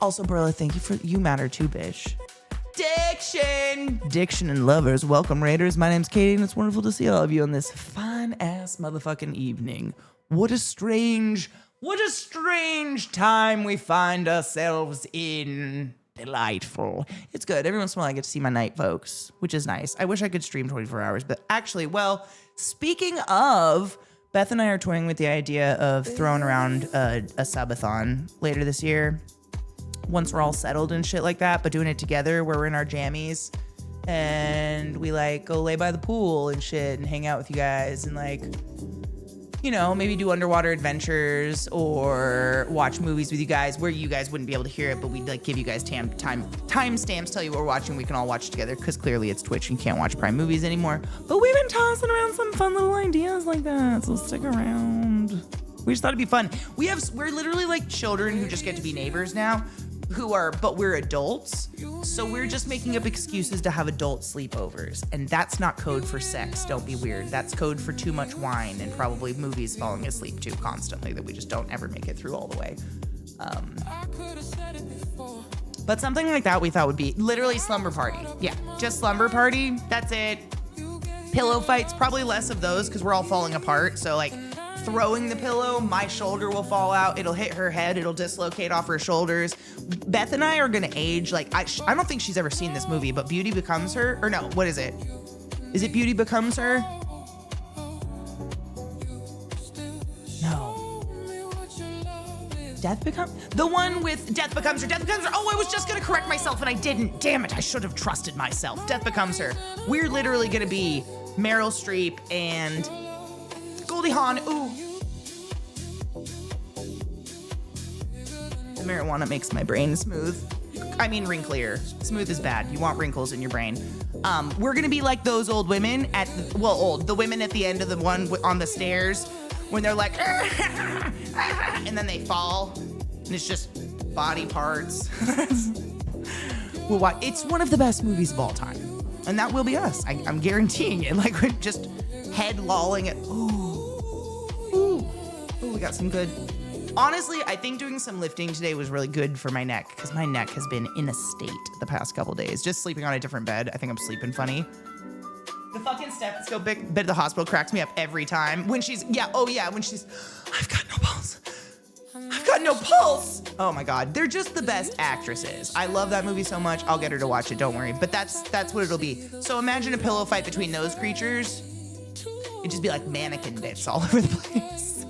[SPEAKER 2] Also, Barilla, thank you for you matter too, bitch. Diction and lovers, welcome Raiders. My name's Katie, and it's wonderful to see all of you on this fine ass motherfucking evening. What a strange time we find ourselves in. Delightful. It's good. Every once in a while I get to see my night folks, which is nice. I wish I could stream 24 hours, but actually, well, speaking of, Beth and I are toying with the idea of throwing around a subathon later this year. Once we're all settled and shit like that, but doing it together where we're in our jammies and we like go lay by the pool and shit and hang out with you guys and like, you know, maybe do underwater adventures or watch movies with you guys where you guys wouldn't be able to hear it, but we'd like give you guys time stamps, tell you what we're watching, we can all watch together, because clearly it's Twitch and you can't watch Prime movies anymore. But we've been tossing around some fun little ideas like that, so stick around. We just thought it'd be fun. We're literally like children who just get to be neighbors now. But we're adults, so we're just making up excuses to have adult sleepovers, and that's not code for sex, don't be weird. That's code for too much wine and probably movies falling asleep too constantly that we just don't ever make it through all the way. But something like that we thought would be literally slumber party. Yeah, just slumber party, that's it. Pillow fights, probably less of those because we're all falling apart, so like, throwing the pillow, my shoulder will fall out. It'll hit her head. It'll dislocate off her shoulders. Beth and I are gonna age like I don't think she's ever seen this movie, but Beauty Becomes Her, or no, what is it? Is it Beauty Becomes Her? No. The one with Death Becomes Her. Death Becomes Her. Oh, I was just gonna correct myself and I didn't. Damn it! I should have trusted myself. Death Becomes Her. We're literally gonna be Meryl Streep and Goldie Hawn, ooh. The marijuana makes my brain smooth. I mean wrinklier. Smooth is bad. You want wrinkles in your brain. We're gonna be like those old women the women at the end of the one on the stairs when they're like, and then they fall, and it's just body parts. Well, it's one of the best movies of all time. And that will be us. I'm guaranteeing it. Like, we're just head lolling it. Ooh, we got some good. Honestly, I think doing some lifting today was really good for my neck because my neck has been in a state the past couple days. Just sleeping on a different bed. I think I'm sleeping funny. The fucking stethoscope bed at the hospital cracks me up every time. When she's, I've got no pulse. I've got no pulse. Oh my God. They're just the best actresses. I love that movie so much. I'll get her to watch it. Don't worry. But that's what it'll be. So imagine a pillow fight between those creatures. It'd just be like mannequin bits all over the place.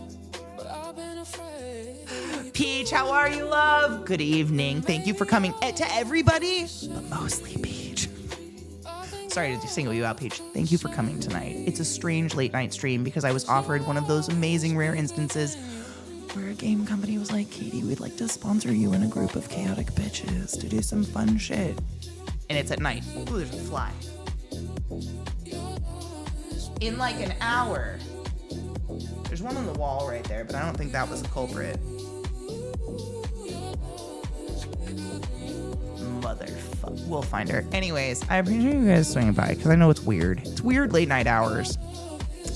[SPEAKER 2] Peach, how are you, love? Good evening. Thank you for coming. To everybody, but mostly Peach. Sorry to single you out, Peach. Thank you for coming tonight. It's a strange late night stream because I was offered one of those amazing rare instances where a game company was like, Katie, we'd like to sponsor you and a group of chaotic bitches to do some fun shit. And it's at night. Ooh, there's a fly. In like an hour. There's one on the wall right there, but I don't think that was a culprit. Motherfucker. We'll find her. Anyways, I appreciate you guys swinging by because I know it's weird. It's weird late night hours.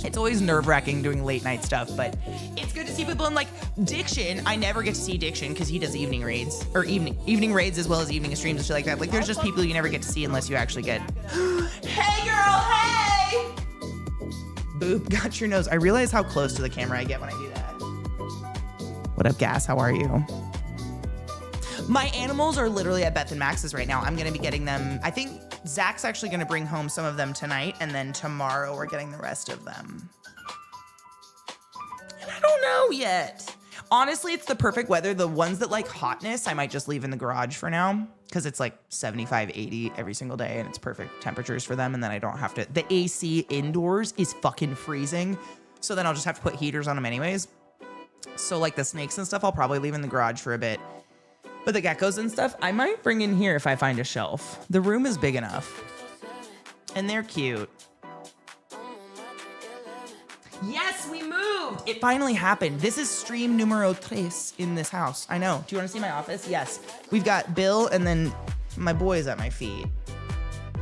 [SPEAKER 2] It's always nerve-wracking doing late night stuff, but it's good to see people in like Diction. I never get to see Diction because he does evening raids or evening raids as well as evening streams and shit like that. Like there's just people you never get to see unless you actually get. Hey girl, hey! Boop, got your nose. I realize how close to the camera I get when I do that. What up, Gas? How are you? My animals are literally at Beth and Max's right now. I'm gonna be getting them. I think Zach's actually gonna bring home some of them tonight, and then tomorrow we're getting the rest of them. And I don't know yet. Honestly, it's the perfect weather. The ones that like hotness, I might just leave in the garage for now because it's like 75, 80 every single day, and it's perfect temperatures for them. And then I don't have to. The AC indoors is fucking freezing, so then I'll just have to put heaters on them anyways. So like the snakes and stuff, I'll probably leave in the garage for a bit. But the geckos and stuff, I might bring in here if I find a shelf. The room is big enough. And they're cute. Yes, we moved. It finally happened. This is stream numero tres in this house. I know. Do you want to see my office? Yes. We've got Bill and then my boy's at my feet.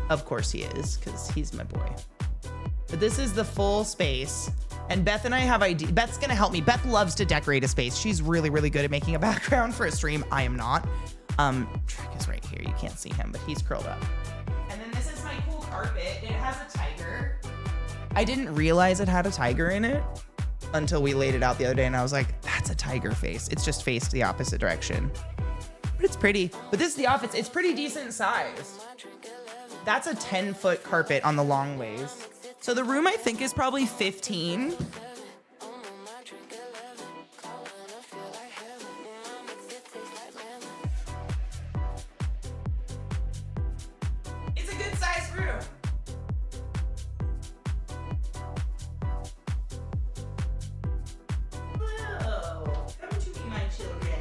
[SPEAKER 2] Of course he is, because he's my boy. But this is the full space. And Beth and I have ideas. Beth's gonna help me. Beth loves to decorate a space. She's really, really good at making a background for a stream. I am not. Trick is right here. You can't see him, but he's curled up. And then this is my cool carpet. It has a tiger. I didn't realize it had a tiger in it until we laid it out the other day, and I was like, that's a tiger face. It's just faced the opposite direction. But it's pretty. But this is the office. It's pretty decent size. That's a 10-foot carpet on the long ways. So the room, I think, is probably 15. It's a good sized room. Whoa, come to me, my children.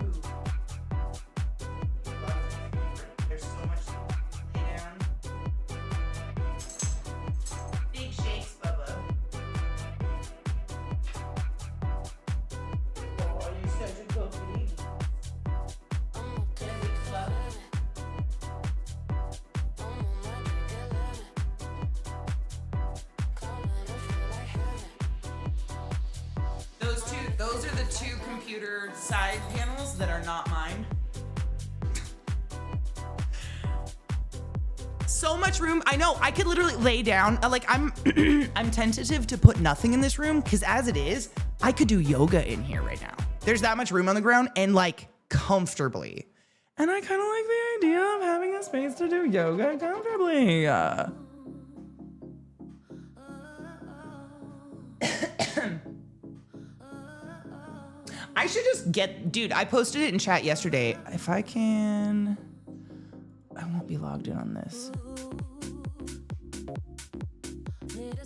[SPEAKER 2] Ooh. There's so much to lay down. Big shakes, Bubba. Oh, you're such a good baby. Yeah, big swell. Those are the two computer side panels that are not mine. So much room. I know. I could literally lay down. Like I'm tentative to put nothing in this room because as it is, I could do yoga in here right now. There's that much room on the ground and like comfortably. And I kind of like the idea of having a space to do yoga comfortably. I should just dude, I posted it in chat yesterday. If I can, I won't be logged in on this.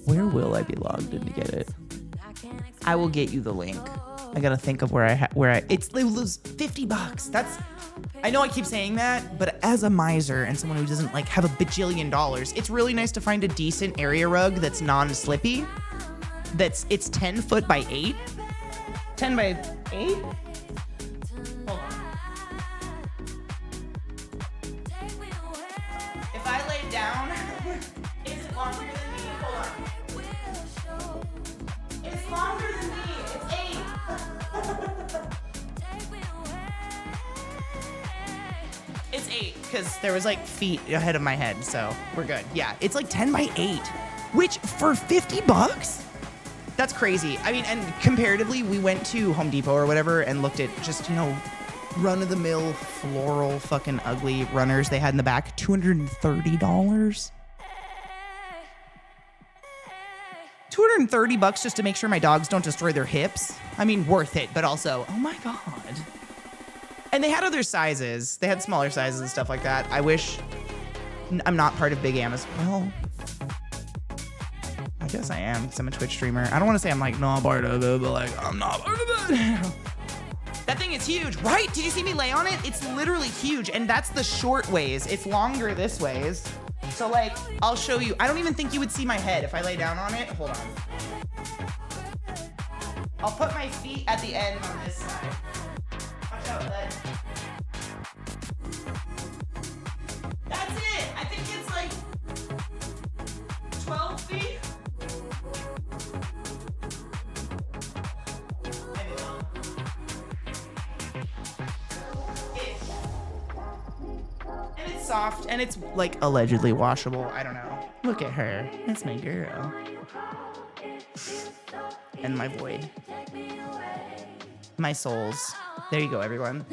[SPEAKER 2] Where will I be logged in to get it? I will get you the link. I gotta think of it was $50. That's, I know I keep saying that, but as a miser and someone who doesn't like have a bajillion dollars, it's really nice to find a decent area rug that's non-slippy. It's 10 foot by 8. 10 by 8? Hold on. 8 because there was like feet ahead of my head, so we're good. Yeah, it's like 10 by 8, which for $50, that's crazy. I mean, and comparatively, we went to Home Depot or whatever and looked at just, run-of-the-mill floral fucking ugly runners they had in the back. $230. $230 just to make sure my dogs don't destroy their hips. I mean, worth it, but also, oh my God. And they had other sizes. They had smaller sizes and stuff like that. I wish I'm not part of Big Amazon. Well, I guess I am because I'm a Twitch streamer. I don't want to say I'm like, not part of it, but like, I'm not part of it. That thing is huge, right? Did you see me lay on it? It's literally huge, and that's the short ways. It's longer this ways. So like, I'll show you. I don't even think you would see my head if I lay down on it. Hold on. I'll put my feet at the end on this side. Watch out, bud. That's it. I think it's like 12 feet. And it's soft, and it's like allegedly washable. I don't know. Look at her. That's my girl. And my void. My souls. There you go, everyone.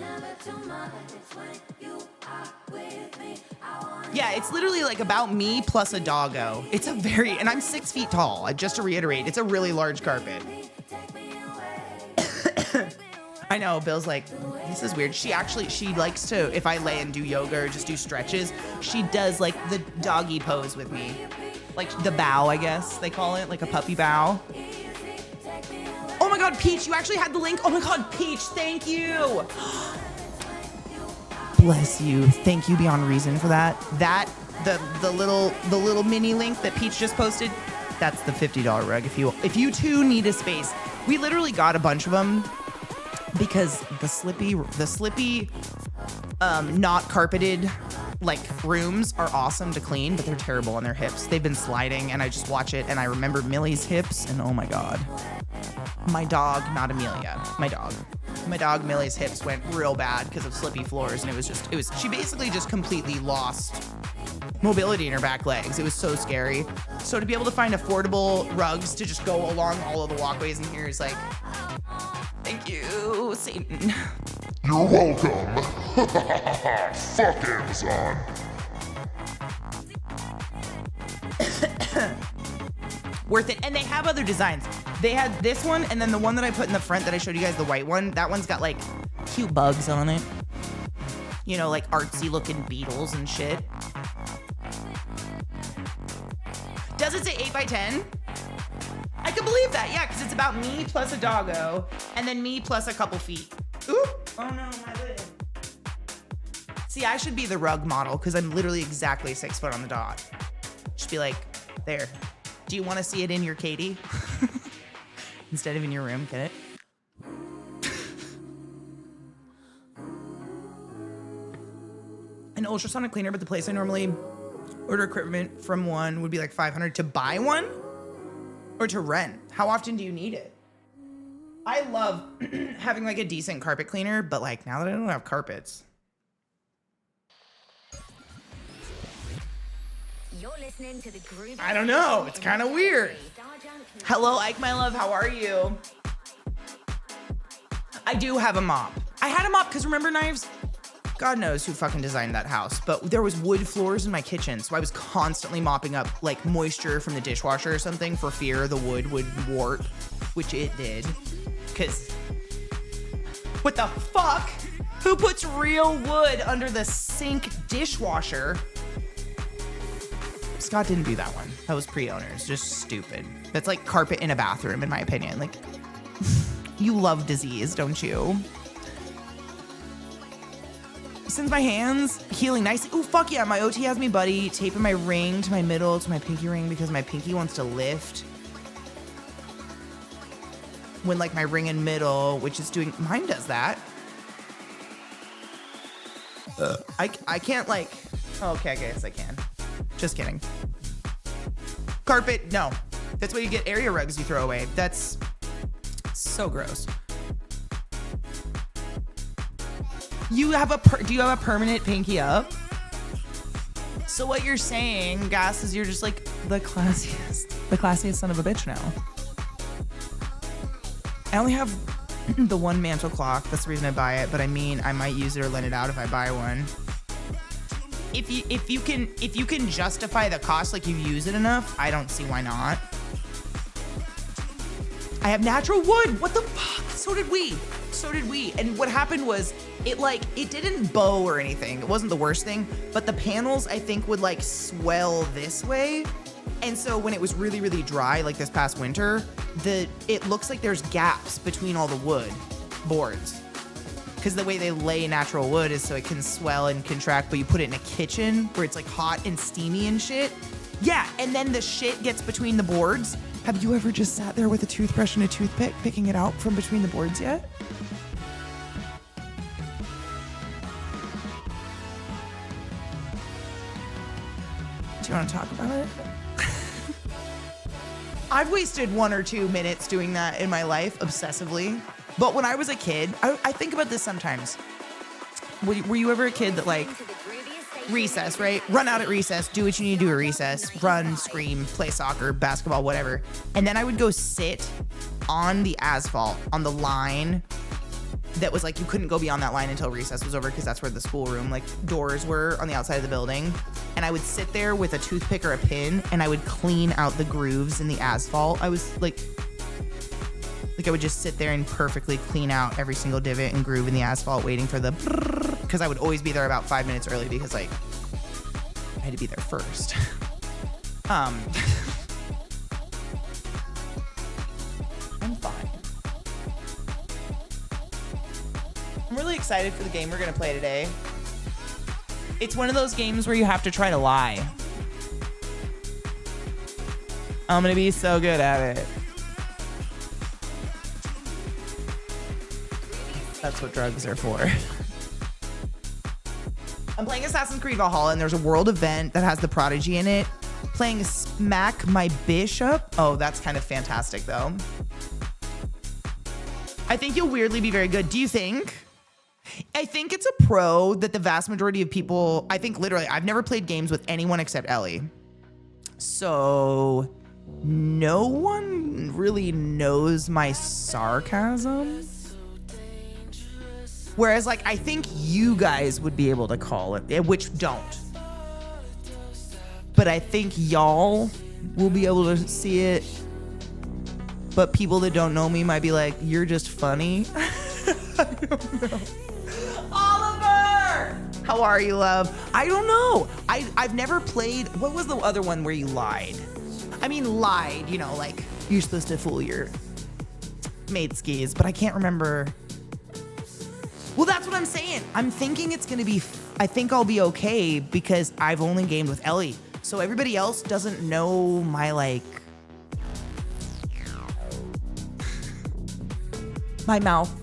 [SPEAKER 2] Yeah, it's literally like about me plus a doggo. It's a very, and I'm 6 feet tall. Just to reiterate, it's a really large carpet. I know, Bill's like, this is weird. She likes to, if I lay and do yoga or just do stretches, she does like the doggy pose with me. Like the bow, I guess they call it, like a puppy bow. Oh my God, Peach, you actually had the link? Oh my God, Peach, thank you. Bless you. Thank you beyond reason for that. The little mini link that Peach just posted, that's the $50 rug. If you too need a space. We literally got a bunch of them because the slippy not carpeted like rooms are awesome to clean, but they're terrible on their hips. They've been sliding, and I just watch it and I remember Millie's hips, and oh my God. My dog, not Amelia, my dog Millie's hips went real bad because of slippy floors, and she basically just completely lost mobility in her back legs. It was so scary. So to be able to find affordable rugs to just go along all of the walkways in here is like, thank you, Satan.
[SPEAKER 3] You're welcome. Fuck Amazon.
[SPEAKER 2] Worth it. And they have other designs. They had this one, and then the one that I put in the front that I showed you guys, the white one, that one's got like cute bugs on it. You know, like artsy looking beetles and shit. Does it say 8 by 10? I can believe that, yeah, because it's about me plus a doggo, and then me plus a couple feet. Ooh, oh no, my lid. See, I should be the rug model because I'm literally exactly 6 foot on the dot. Just be like, there. Do you want to see it in your Katie? Instead of in your room, get it? An ultrasonic cleaner, but the place I normally order equipment from one would be like $500 to buy one or to rent. How often do you need it? I love having like a decent carpet cleaner, but like now that I don't have carpets.
[SPEAKER 1] You're listening to the Groovy.
[SPEAKER 2] I don't know. It's kind of weird. Hello, Ike, my love. How are you? I do have a mop. I had a mop because remember, Knives? God knows who fucking designed that house, but there was wood floors in my kitchen, so I was constantly mopping up like moisture from the dishwasher or something for fear the wood would warp, which it did. Cause what the fuck? Who puts real wood under the sink dishwasher? Scott didn't do that one. That was pre-owners. Just stupid. That's like carpet in a bathroom, in my opinion. Like, you love disease, don't you? Since my hands healing nicely. Oh, fuck yeah. My OT has me, buddy, taping my ring to my middle to my pinky ring because my pinky wants to lift. When like my ring and middle, which is doing, mine does that. I can't like, oh, okay, I guess I can. Just kidding. Carpet, no. That's why you get area rugs you throw away. That's so gross. You have do you have a permanent pinky up? So what you're saying, Gas, is you're just like the classiest son of a bitch now. I only have the one mantle clock. That's the reason I buy it. But I mean, I might use it or lend it out if I buy one. If you can justify the cost, like you use it enough, I don't see why not. I have natural wood. What the fuck? So did we. And what happened was it didn't bow or anything. It wasn't the worst thing, but the panels I think would like swell this way. And so when it was really, really dry, like this past winter, it looks like there's gaps between all the wood boards. Because the way they lay natural wood is so it can swell and contract, but you put it in a kitchen where it's like hot and steamy and shit. Yeah, and then the shit gets between the boards. Have you ever just sat there with a toothbrush and a toothpick picking it out from between the boards yet? Do you want to talk about it? I've wasted 1 or 2 minutes doing that in my life obsessively. But when I was a kid, I think about this sometimes. Were you ever a kid that like recess, right? Run out at recess, do what you need to do at recess, run, scream, play soccer, basketball, whatever. And then I would go sit on the asphalt on the line that was like, you couldn't go beyond that line until recess was over because that's where the schoolroom like doors were on the outside of the building. And I would sit there with a toothpick or a pin and I would clean out the grooves in the asphalt. I was like I would just sit there and perfectly clean out every single divot and groove in the asphalt waiting for the because I would always be there about 5 minutes early because like I had to be there first. I'm fine. I'm really excited for the game we're gonna play today. It's one of those games where you have to try to lie. I'm gonna be so good at it. That's what drugs are for. I'm playing Assassin's Creed Valhalla and there's a world event that has the Prodigy in it. Playing Smack My Bishop. Oh, that's kind of fantastic though. I think you'll weirdly be very good. Do you think? I think it's a pro that the vast majority of people, I think literally, I've never played games with anyone except Ellie. So no one really knows my sarcasm. Whereas like, I think you guys would be able to call it, which don't. But I think y'all will be able to see it. But people that don't know me might be like, you're just funny. I don't know. Oliver! How are you, love? I don't know. I've never played, what was the other one where you lied? I mean, lied, you know, like you're supposed to fool your maid skis, but I can't remember. Well, that's what I'm saying. I'm thinking it's gonna be, I think I'll be okay because I've only gamed with Ellie. So everybody else doesn't know my like, my mouth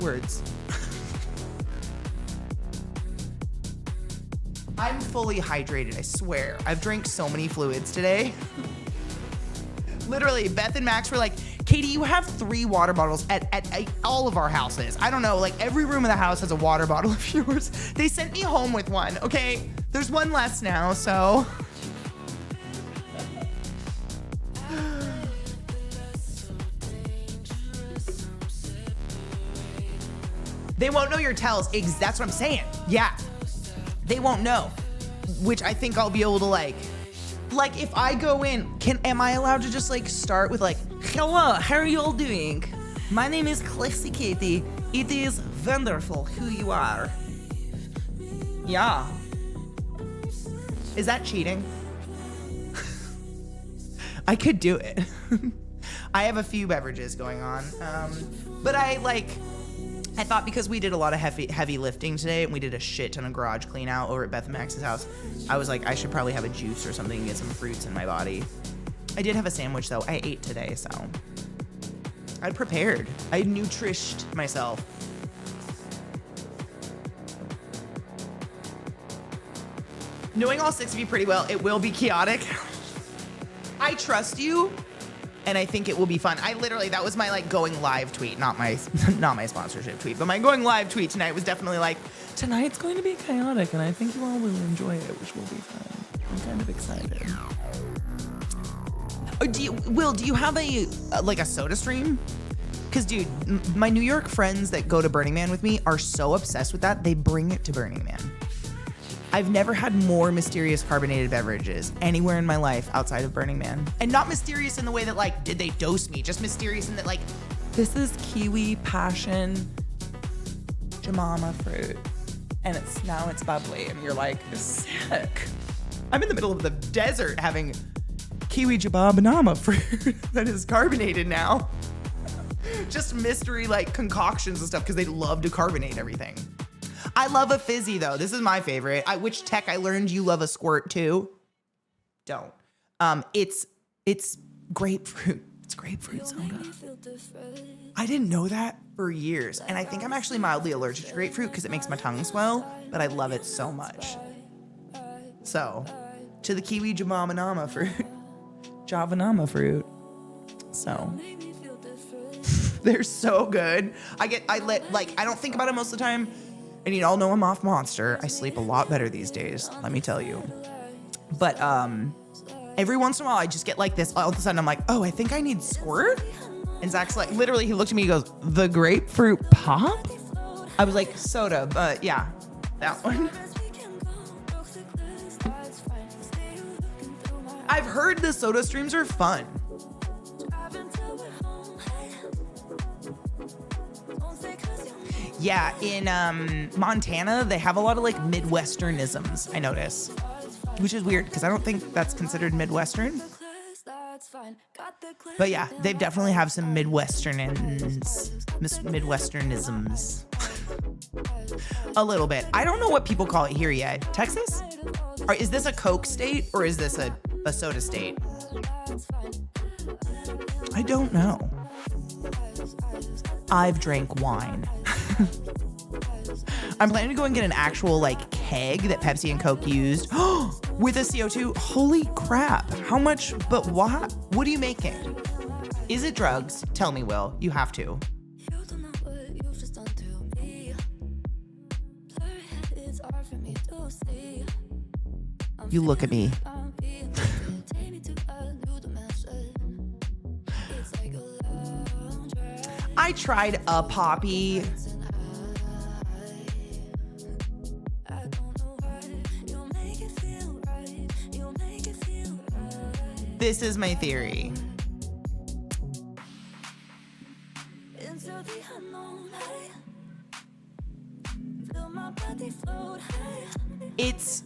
[SPEAKER 2] words. I'm fully hydrated, I swear. I've drank so many fluids today. Literally, Beth and Max were like, Katie, you have 3 water bottles at all of our houses. I don't know, like every room in the house has a water bottle of yours. They sent me home with one, okay? There's one less now, so. They won't know your tells. That's what I'm saying. Yeah. They won't know. Which I think I'll be able to like if I go in, am I allowed to just like start with like, hello, how are you all doing? My name is ClassyKatie. It is wonderful who you are. Yeah. Is that cheating? I could do it. I have a few beverages going on. But I thought because we did a lot of heavy lifting today and we did a shit ton of garage clean out over at Beth and Max's house, I was like, I should probably have a juice or something and get some fruits in my body. I did have a sandwich though. I ate today, so I prepared. I nutrished myself. Knowing all 6 of you pretty well, it will be chaotic. I trust you. And I think it will be fun. That was my like going live tweet, not my sponsorship tweet, but my going live tweet tonight was definitely like, tonight's going to be chaotic and I think you all will enjoy it, which will be fun. I'm kind of excited. Do you have a soda stream? Because, dude, my New York friends that go to Burning Man with me are so obsessed with that, they bring it to Burning Man. I've never had more mysterious carbonated beverages anywhere in my life outside of Burning Man. And not mysterious in the way that, like, did they dose me? Just mysterious in that, like, this is kiwi passion jamama fruit. And it's bubbly. And you're like, sick. I'm in the middle of the desert having kiwi banana fruit that is carbonated now. Just mystery, like, concoctions and stuff because they love to carbonate everything. I love a fizzy, though. This is my favorite. Which tech I learned you love a squirt, too. Don't. It's grapefruit. It's grapefruit soda. I didn't know that for years. And I think I'm actually mildly allergic to grapefruit because it makes my tongue swell. But I love it so much. So, to the kiwi javanama fruit. So... they're so good. I don't think about it most of the time. And you all know I'm off Monster. I sleep a lot better these days, let me tell you. But every once in a while, I just get like this. All of a sudden, I'm like, oh, I think I need squirt. And Zach's like, literally, he looked at me, he goes, the grapefruit pop? I was like, soda, but yeah, that one. I've heard the soda streams are fun. Yeah, in Montana, they have a lot of like Midwesternisms, I notice. Which is weird because I don't think that's considered Midwestern. But yeah, they definitely have some Midwesternisms. A little bit. I don't know what people call it here yet. Texas? Or is this a Coke state or is this a soda state? I don't know. I've drank wine. I'm planning to go and get an actual like keg that Pepsi and Coke used with a CO2. Holy crap. How much, but what? What are you making? Is it drugs? Tell me, Will. You have to. You look at me. I tried a poppy. This is my theory. It's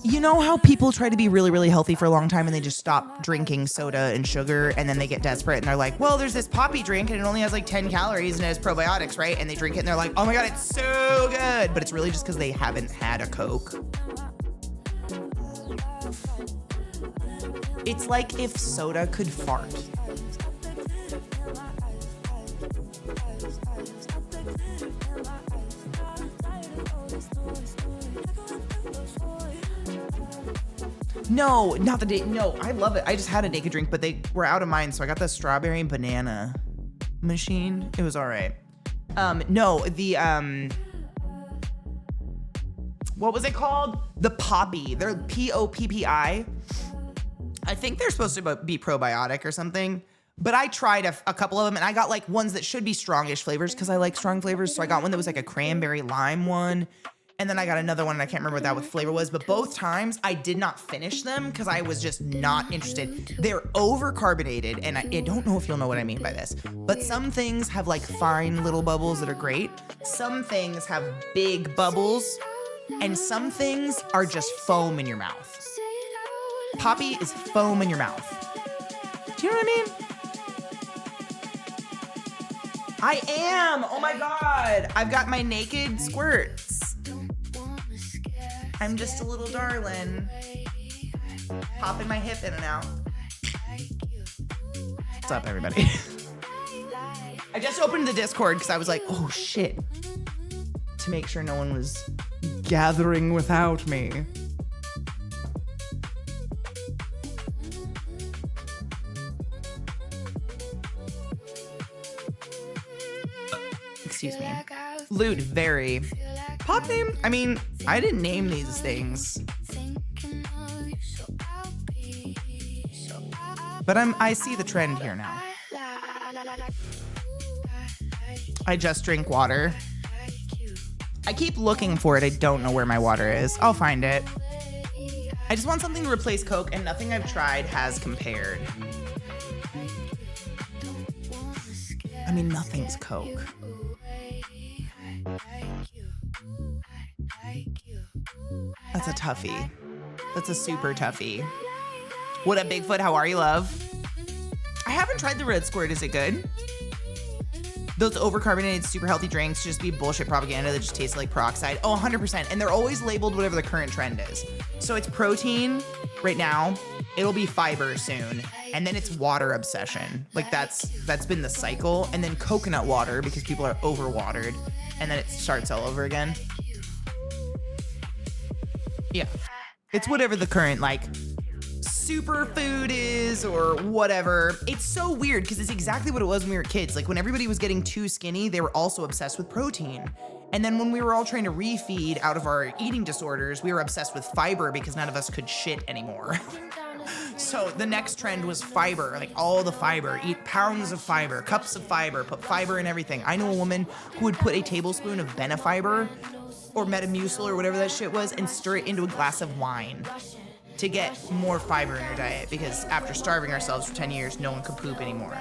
[SPEAKER 2] you know how people try to be really, really healthy for a long time and they just stop drinking soda and sugar and then they get desperate and they're like, well, there's this poppy drink and it only has like 10 calories and it has probiotics, right? And they drink it and they're like, oh my God, it's so good. But it's really just because they haven't had a Coke. It's like if soda could fart. No, not the date. No, I love it. I just had a naked drink, but they were out of mine, so I got the strawberry and banana machine. It was all right. No, the what was it called? The Poppy. They're Poppi. I think they're supposed to be probiotic or something. But I tried a couple of them, and I got like ones that should be strongish flavors because I like strong flavors. So I got one that was like a cranberry lime one. And then I got another one, and I can't remember what flavor was, but both times I did not finish them because I was just not interested. They're over-carbonated, and I don't know if you'll know what I mean by this, but some things have like fine little bubbles that are great. Some things have big bubbles, and some things are just foam in your mouth. Poppy is foam in your mouth. Do you know what I mean? I am! Oh my God! I've got my naked squirts. I'm just a little darling. Popping my hip in and out. What's up, everybody? I just opened the Discord because I was like, oh shit. To make sure no one was gathering without me. Excuse me. Lewd, very. Pop name? I mean, I didn't name these things. But I see the trend here now. I just drink water. I keep looking for it. I don't know where my water is. I'll find it. I just want something to replace Coke, and nothing I've tried has compared. I mean, nothing's Coke. That's a toughie. That's a super toughie. What up, Bigfoot? How are you, love? I haven't tried the Red Squirt. Is it good? Those overcarbonated, super healthy drinks just be bullshit propaganda that just tastes like peroxide. Oh, 100%. And they're always labeled whatever the current trend is. So it's protein right now. It'll be fiber soon. And then it's water obsession. Like that's been the cycle. And then coconut water because people are overwatered. And then it starts all over again. Yeah. It's whatever the current like superfood is or whatever. It's so weird because it's exactly what it was when we were kids. Like when everybody was getting too skinny, they were also obsessed with protein. And then when we were all trying to refeed out of our eating disorders, we were obsessed with fiber because none of us could shit anymore. So the next trend was fiber, like all the fiber, eat pounds of fiber, cups of fiber, put fiber in everything. I know a woman who would put a tablespoon of Benefiber or Metamucil or whatever that shit was and stir it into a glass of wine to get more fiber in her diet because after starving ourselves for 10 years, no one could poop anymore.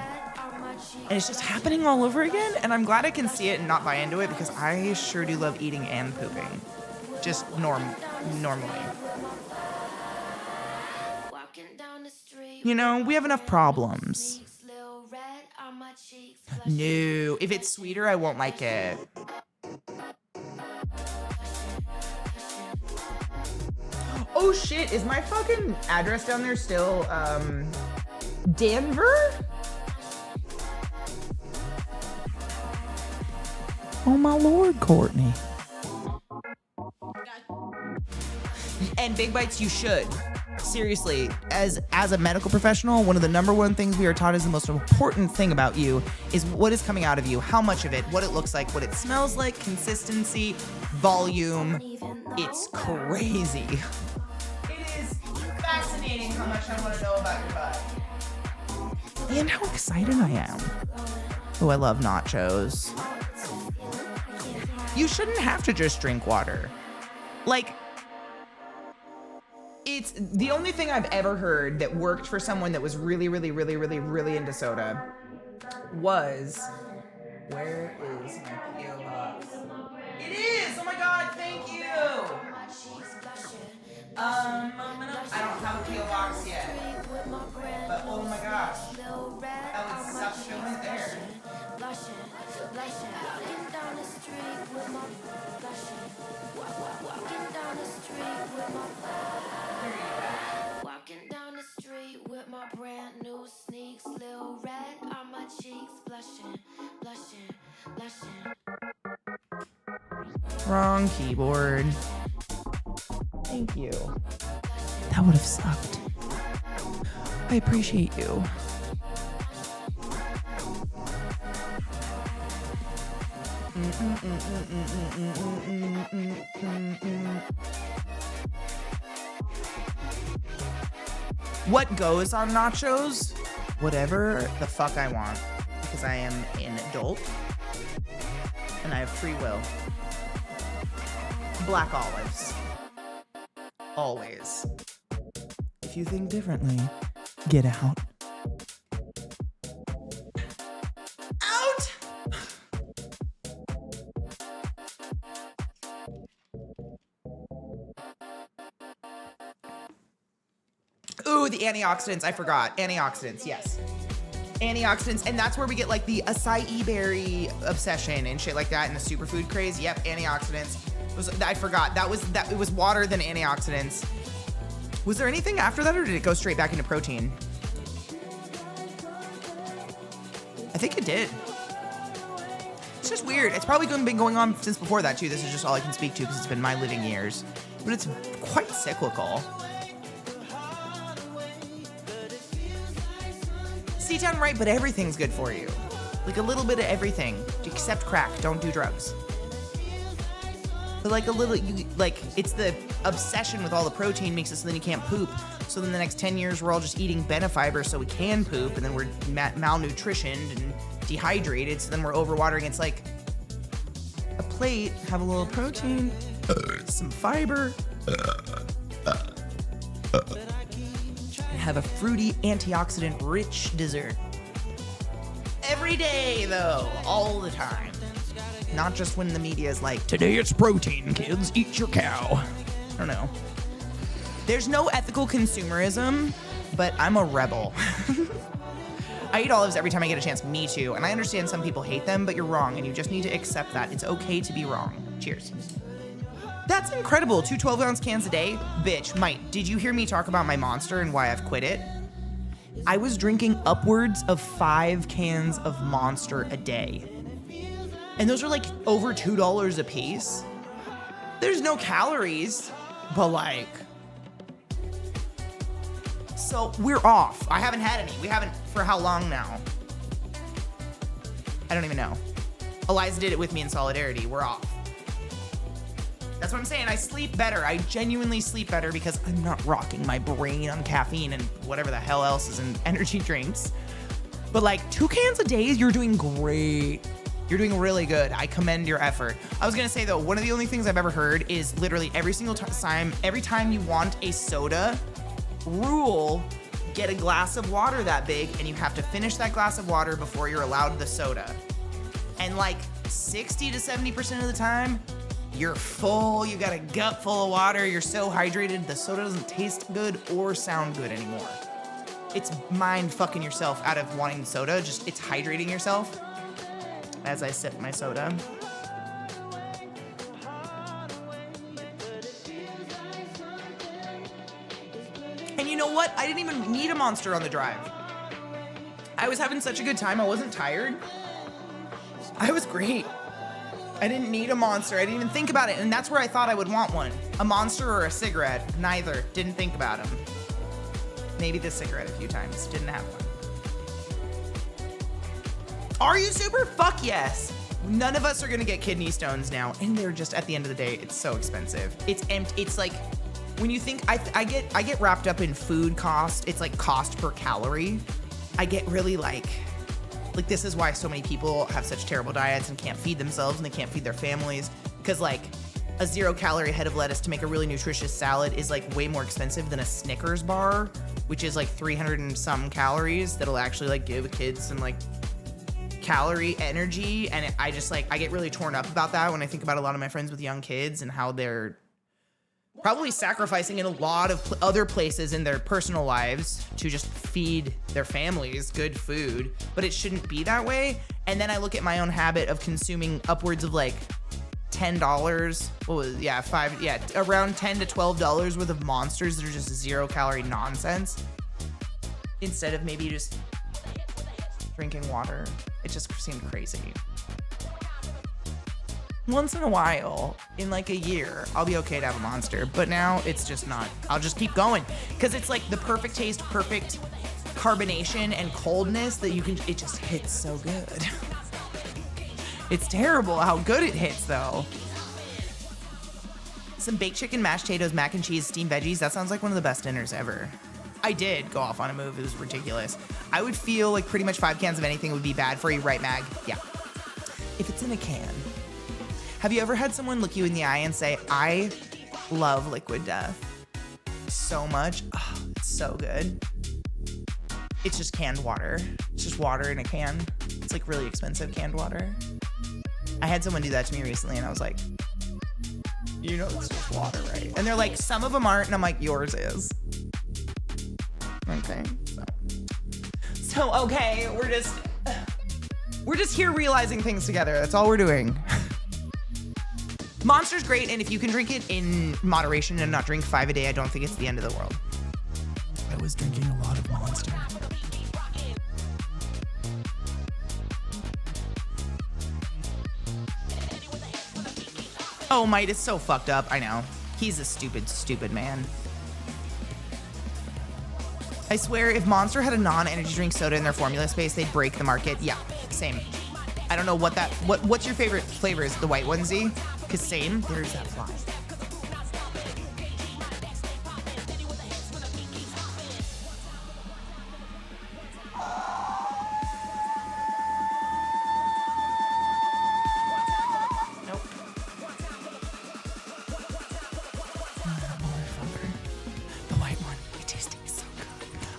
[SPEAKER 2] And it's just happening all over again, and I'm glad I can see it and not buy into it because I sure do love eating and pooping. Just normally. You know, we have enough problems. No, if it's sweeter, I won't like it. Oh shit, is my fucking address down there still, Denver? Oh my lord, Courtney. And Big Bites, you should. Seriously, as a medical professional, one of the number one things we are taught is the most important thing about you is what is coming out of you, how much of it, what it looks like, what it smells like, consistency, volume. It's crazy. It is fascinating how much I want to know about your body. And how excited I am. Oh, I love nachos. You shouldn't have to just drink water. Like, it's the only thing I've ever heard that worked for someone that was really, really, really, really, really into soda was, where is my P.O. box? It is! Oh my god, thank you! I don't have a P.O. box yet. But oh my gosh. That would suck if it went there.
[SPEAKER 4] Walking down the street with my brand new sneaks, little red on my cheeks, blushing.
[SPEAKER 2] Wrong keyboard. Thank you. That would have sucked. I appreciate you. What goes on nachos? Whatever the fuck I want, because I am an adult and I have free will. Black olives. Always. If you think differently, get out. Out! Ooh, the antioxidants. I forgot. Antioxidants, yes. Antioxidants, and that's where we get like the acai berry obsession and shit like that and the superfood craze. Yep, antioxidants. I forgot. It was water then antioxidants. Was there anything after that or did it go straight back into protein? I think it did. It's just weird. It's probably been going on since before that too. This is just all I can speak to because it's been my living years. But it's quite cyclical. C-Town, right, but everything's good for you. Like a little bit of everything, except crack. Don't do drugs. But like a little, it's the obsession with all the protein makes it so then you can't poop. So then the next 10 years, we're all just eating benefiber so we can poop, and then we're malnutritioned and dehydrated, so then we're overwatering. It's like a plate, have a little protein, some fiber, and have a fruity, antioxidant-rich dessert. Every day, though, all the time. Not just when the media is like, today it's protein, kids, eat your cow. I don't know. There's no ethical consumerism, but I'm a rebel. I eat olives every time I get a chance. Me too. And I understand some people hate them, but you're wrong, and you just need to accept that. It's okay to be wrong. Cheers. That's incredible. 2 12-ounce cans a day? Bitch, Mike, did you hear me talk about my Monster and why I've quit it? I was drinking upwards of 5 cans of Monster a day. And those are like over $2 a piece. There's no calories, but like... So we're off. I haven't had any. We haven't for how long now? I don't even know. Eliza did it with me in solidarity. We're off. That's what I'm saying. I sleep better. I genuinely sleep better because I'm not rocking my brain on caffeine and whatever the hell else is in energy drinks. But like 2 cans a day, you're doing great. You're doing really good. I commend your effort. I was gonna say though, one of the only things I've ever heard is literally every single time, every time you want a soda, rule, get a glass of water that big and you have to finish that glass of water before you're allowed the soda. And like 60 to 70% of the time, you're full, you got a gut full of water, you're so hydrated, the soda doesn't taste good or sound good anymore. It's mind fucking yourself out of wanting soda, just it's hydrating yourself as I sip my soda. And you know what? I didn't even need a Monster on the drive. I was having such a good time, I wasn't tired. I was great. I didn't need a Monster. I didn't even think about it. And that's where I thought I would want one. A Monster or a cigarette. Neither. Didn't think about them. Maybe the cigarette a few times. Didn't have one. Are you super? Fuck yes. None of us are gonna get kidney stones now. And they're just, at the end of the day, it's so expensive. It's empty. It's like, when you think, I get wrapped up in food cost. It's like cost per calorie. I get really like this is why so many people have such terrible diets and can't feed themselves and they can't feed their families. Because like a 0-calorie head of lettuce to make a really nutritious salad is like way more expensive than a Snickers bar, which is like 300 and some calories that'll actually like give kids some like calorie energy. And I get really torn up about that when I think about a lot of my friends with young kids and how they're probably sacrificing in a lot of other places in their personal lives to just feed their families good food, but it shouldn't be that way. And then I look at my own habit of consuming upwards of like $10, around $10 to $12 worth of Monsters that are just 0-calorie nonsense, instead of maybe just drinking water. It just seemed crazy. Once in a while, in like a year, I'll be okay to have a Monster, but now it's just not. I'll just keep going because it's like the perfect taste, perfect carbonation and coldness that you can, it just hits so good. It's terrible how good it hits though. Some baked chicken, mashed potatoes, mac and cheese, steamed veggies. That sounds like one of the best dinners ever. I did go off on a move. It was ridiculous. I would feel like pretty much 5 cans of anything would be bad for you, right, Mag? Yeah. If it's in a can. Have you ever had someone look you in the eye and say, I love Liquid Death so much? Oh, it's so good. It's just canned water. It's just water in a can. It's like really expensive canned water. I had someone do that to me recently and I was like, you know, it's just water, right? And they're like, some of them aren't. And I'm like, yours is. Okay. So okay, we're just here realizing things together. That's all we're doing. Monster's great, and if you can drink it in moderation and not drink 5 a day, I don't think it's the end of the world. I was drinking a lot of Monster. Oh, Mite is so fucked up. I know. He's a stupid, stupid man. I swear, if Monster had a non-energy drink soda in their formula space, they'd break the market. Yeah, Same. I don't know what's your favorite flavor? Is it the white onesie? Because same, there's that fly.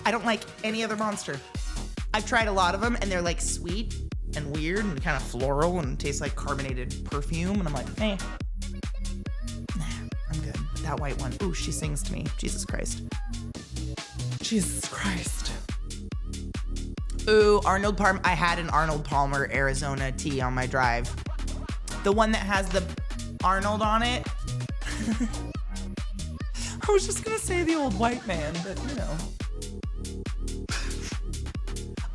[SPEAKER 2] I don't like any other Monster. I've tried a lot of them, and they're like sweet and weird and kind of floral and taste like carbonated perfume. And I'm like, nah, I'm good. That white one. Ooh, she sings to me. Jesus Christ. Jesus Christ. Ooh, Arnold Palmer. I had an Arnold Palmer Arizona tea on my drive. The one that has the Arnold on it. I was just gonna say the old white man, but you know.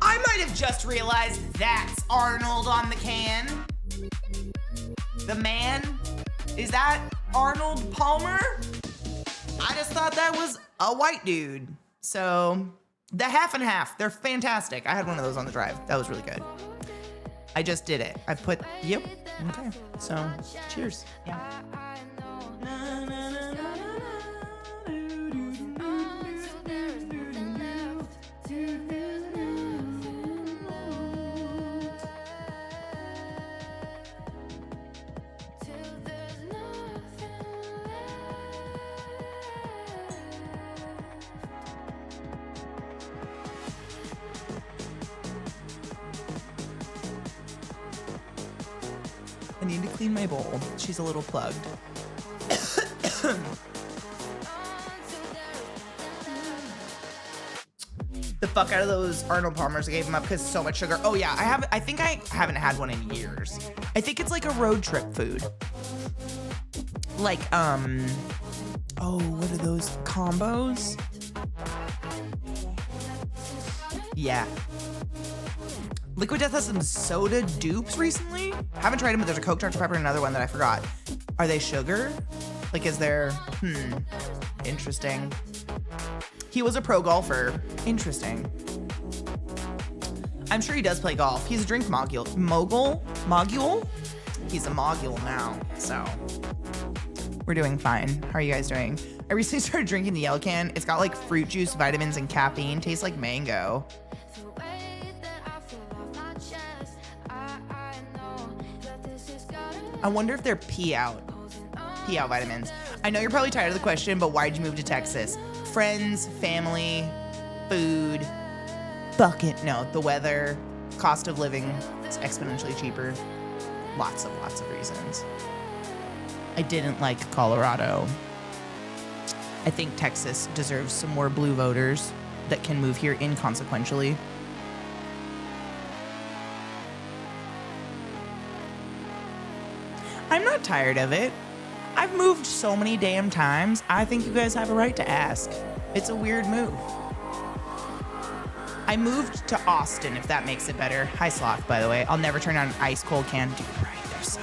[SPEAKER 2] I might have just realized that's Arnold on the can. The man? Is that Arnold Palmer? I just thought that was a white dude. So, the half and half, they're fantastic. I had one of those on the drive. That was really good. I just did it. Yep. Okay. So, cheers. Yeah. I need to clean my bowl. She's a little plugged. The fuck out of those Arnold Palmers. I gave them up because so much sugar. Oh yeah, I think I haven't had one in years. I think it's like a road trip food. Like, oh, what are those combos? Yeah. Liquid Death has some soda dupes recently. Haven't tried them, but there's a Coke Dr. Pepper and another one that I forgot. Are they sugar? Like, is there, interesting. He was a pro golfer. Interesting. I'm sure he does play golf. He's a drink mogul. He's a mogul now, so we're doing fine. How are you guys doing? I recently started drinking the yellow can. It's got like fruit juice, vitamins, and caffeine. Tastes like mango. I wonder if they're pee out vitamins. I know you're probably tired of the question, but why'd you move to Texas? Friends, family, food, the weather, cost of living is exponentially cheaper. Lots of reasons. I didn't like Colorado. I think Texas deserves some more blue voters that can move here inconsequentially. I'm not tired of it. I've moved so many damn times. I think you guys have a right to ask. It's a weird move. I moved to Austin, if that makes it better. Hi, Sloth, by the way. I'll never turn on an ice cold can. Dude, right, they're so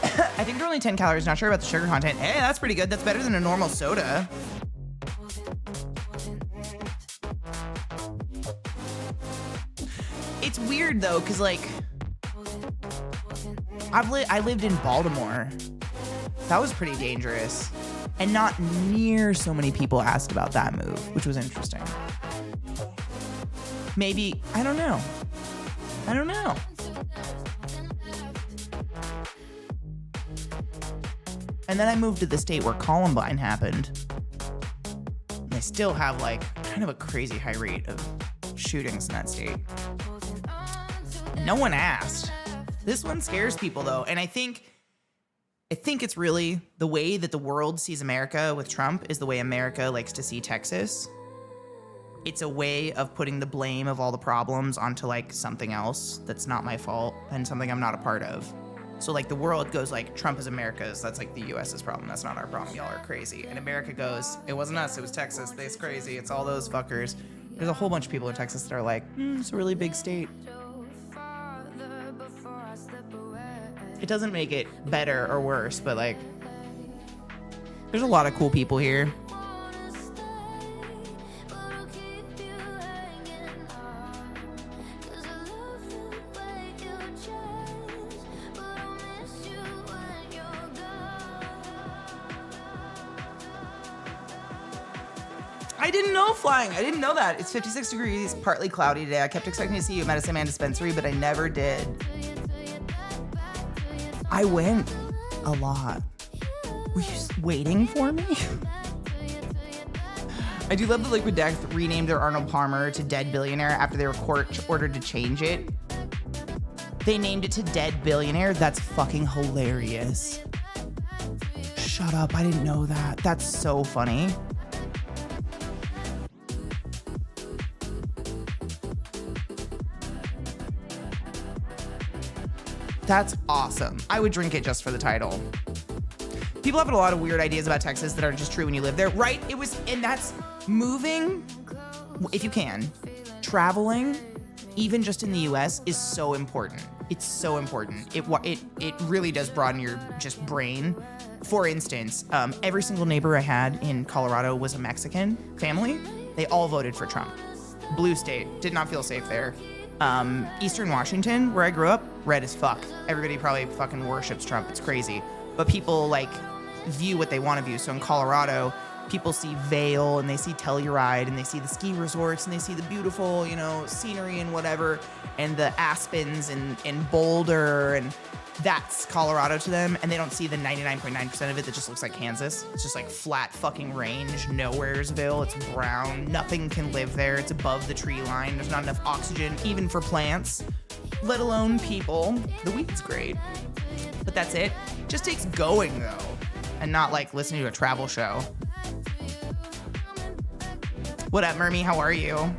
[SPEAKER 2] good. I think they're only 10 calories. Not sure about the sugar content. Hey, that's pretty good. That's better than a normal soda. It's weird, though, because, like, I lived in Baltimore. That was pretty dangerous. And not near so many people asked about that move, which was interesting. Maybe, I don't know. And then I moved to the state where Columbine happened. And they still have like kind of a crazy high rate of shootings in that state. No one asked. This one scares people though, and I think it's really the way that the world sees America with Trump is the way America likes to see Texas. It's a way of putting the blame of all the problems onto like something else that's not my fault and something I'm not a part of. So like the world goes like Trump is America's, that's like the US's problem, that's not our problem, y'all are crazy. And America goes, it wasn't us, it was Texas, they's crazy, it's all those fuckers. There's a whole bunch of people in Texas that are like, it's a really big state. It doesn't make it better or worse, but like, there's a lot of cool people here. I didn't know flying. I didn't know that. It's 56 degrees, partly cloudy today. I kept expecting to see you at Medicine Man Dispensary, but I never did. I went a lot. Were you just waiting for me? I do love that Liquid Death renamed their Arnold Palmer to Dead Billionaire after they were court ordered to change it. They named it to Dead Billionaire. That's fucking hilarious. Shut up, I didn't know that. That's so funny. That's awesome. I would drink it just for the title. People have a lot of weird ideas about Texas that aren't just true when you live there, right? And that's moving, if you can, traveling, even just in the US, is so important. It's so important. It really does broaden your just brain. For instance, every single neighbor I had in Colorado was a Mexican family. They all voted for Trump. Blue state, did not feel safe there. Eastern Washington, where I grew up, red as fuck. Everybody probably fucking worships Trump. It's crazy. But people like view what they want to view. So in Colorado, people see Vail and they see Telluride and they see the ski resorts and they see the beautiful, scenery and whatever, and the aspens and Boulder, and that's Colorado to them. And they don't see the 99.9% of it that just looks like Kansas. It's just like flat fucking range. Nowheresville. It's brown. Nothing can live there. It's above the tree line. There's not enough oxygen, even for plants, let alone people. The weed's great, but that's it. Just takes going though, and not like listening to a travel show. What up, Mermy? How are you?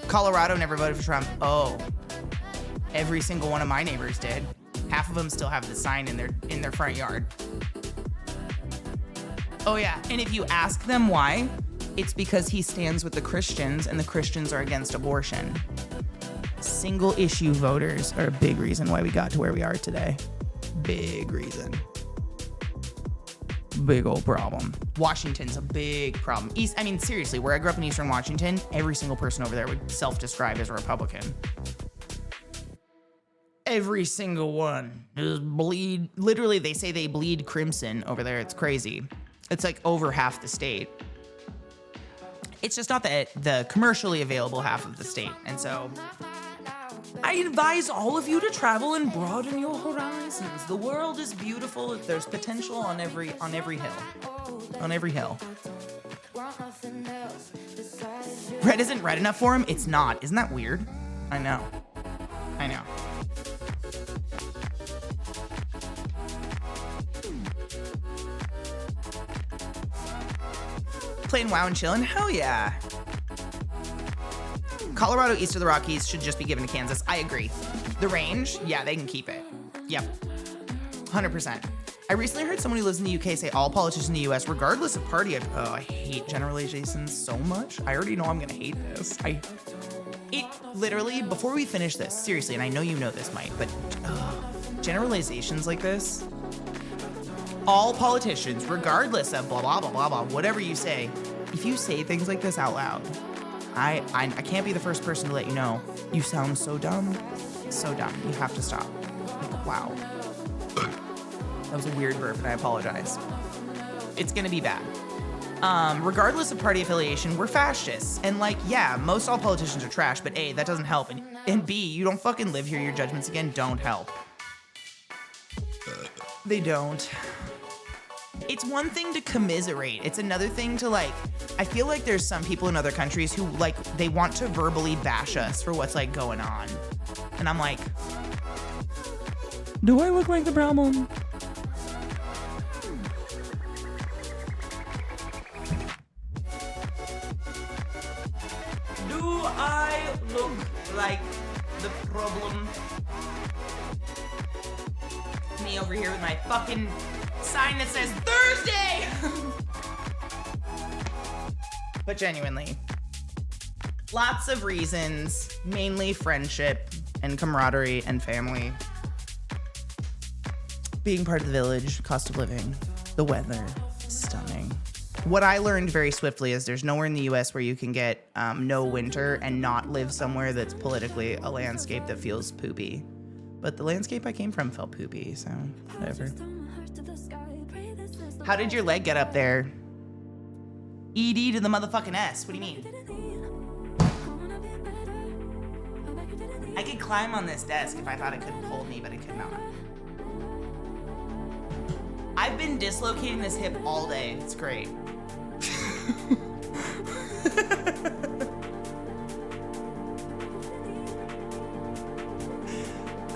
[SPEAKER 2] Colorado never voted for Trump. Oh, every single one of my neighbors did. Half of them still have the sign in their front yard. Oh yeah, and if you ask them why, it's because he stands with the Christians and the Christians are against abortion. Single issue voters are a big reason why we got to where we are today. Big reason. Big old problem. Washington's a big problem. Seriously, where I grew up in Eastern Washington, every single person over there would self-describe as a Republican. Every single one. Literally, they say they bleed crimson over there. It's crazy. It's like over half the state. It's just not the commercially available half of the state. And so I advise all of you to travel and broaden your horizons. The world is beautiful. There's potential on every hill. On every hill. Red isn't red enough for him? It's not. Isn't that weird? I know. Playing WoW and chilling? Hell yeah. Colorado east of the Rockies should just be given to Kansas. I agree. The range, yeah, they can keep it. Yep. 100%. I recently heard someone who lives in the UK say all politicians in the US, regardless of party, I hate generalizations so much. I already know I'm gonna hate this. It literally, before we finish this, seriously, and I know you know this, Mike, but generalizations like this, all politicians, regardless of blah, blah, blah, blah, blah, whatever you say, if you say things like this out loud, I can't be the first person to let you know. You sound so dumb. So dumb. You have to stop. Like, wow. That was a weird burp, and I apologize. It's gonna be bad. Regardless of party affiliation, we're fascists. And yeah, most all politicians are trash, but A, that doesn't help. And B, you don't fucking live here. Your judgments, again, don't help. They don't. It's one thing to commiserate. It's another thing to I feel like there's some people in other countries who they want to verbally bash us for what's going on. And I'm like, do I look like the problem? Do I look like the problem? Me over here with my fucking sign that says Thursday! But genuinely, lots of reasons, mainly friendship and camaraderie and family. Being part of the village, cost of living, the weather, stunning. What I learned very swiftly is there's nowhere in the US where you can get no winter and not live somewhere that's politically a landscape that feels poopy. But the landscape I came from felt poopy, so whatever. How did your leg get up there? ED to the motherfucking S. What do you mean? I could climb on this desk if I thought it couldn't hold me, but it could not. I've been dislocating this hip all day. It's great.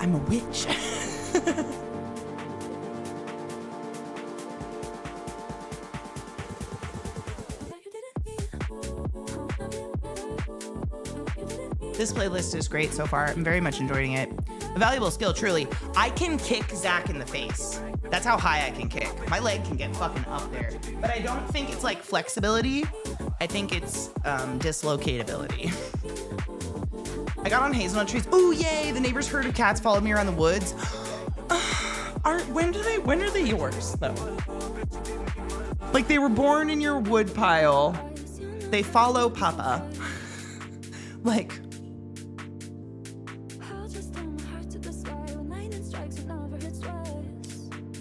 [SPEAKER 2] I'm a witch. This playlist is great so far. I'm very much enjoying it. A valuable skill, truly. I can kick Zach in the face. That's how high I can kick. My leg can get fucking up there. But I don't think it's like flexibility. I think it's dislocatability. I got on hazelnut trees. Ooh, yay! The neighbor's herd of cats followed me around the woods. When are they yours, though? Like they were born in your wood pile. They follow Papa. Like,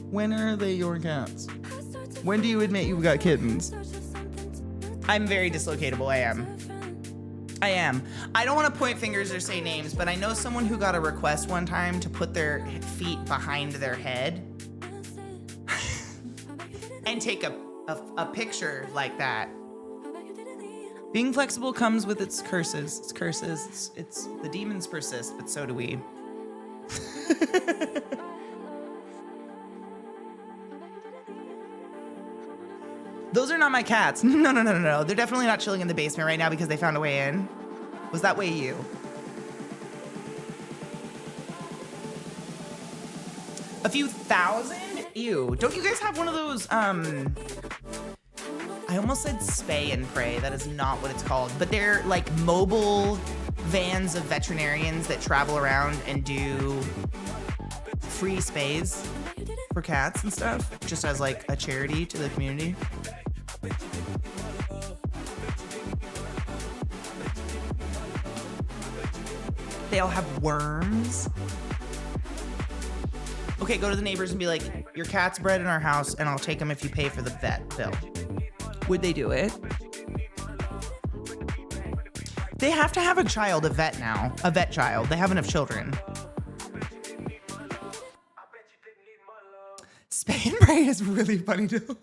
[SPEAKER 2] when are they your cats? When do you admit you've got kittens? I'm very dislocatable, I am. I don't want to point fingers or say names, but I know someone who got a request one time to put their feet behind their head and take a picture like that. Being flexible comes with its curses. It's curses. It's the demons persist, but so do we. Those are not my cats. No. They're definitely not chilling in the basement right now because they found a way in. Was that way you? A few thousand? Ew. Don't you guys have one of those, I almost said spay and pray. That is not what it's called. But they're like mobile vans of veterinarians that travel around and do free spays for cats and stuff, just as like a charity to the community. They all have worms. Okay, go to the neighbors and be like, your cat's bred in our house and I'll take them if you pay for the vet bill. Would they do it? They have to have a child, a vet now. A vet child. They have enough children. Spay and pray is really funny too.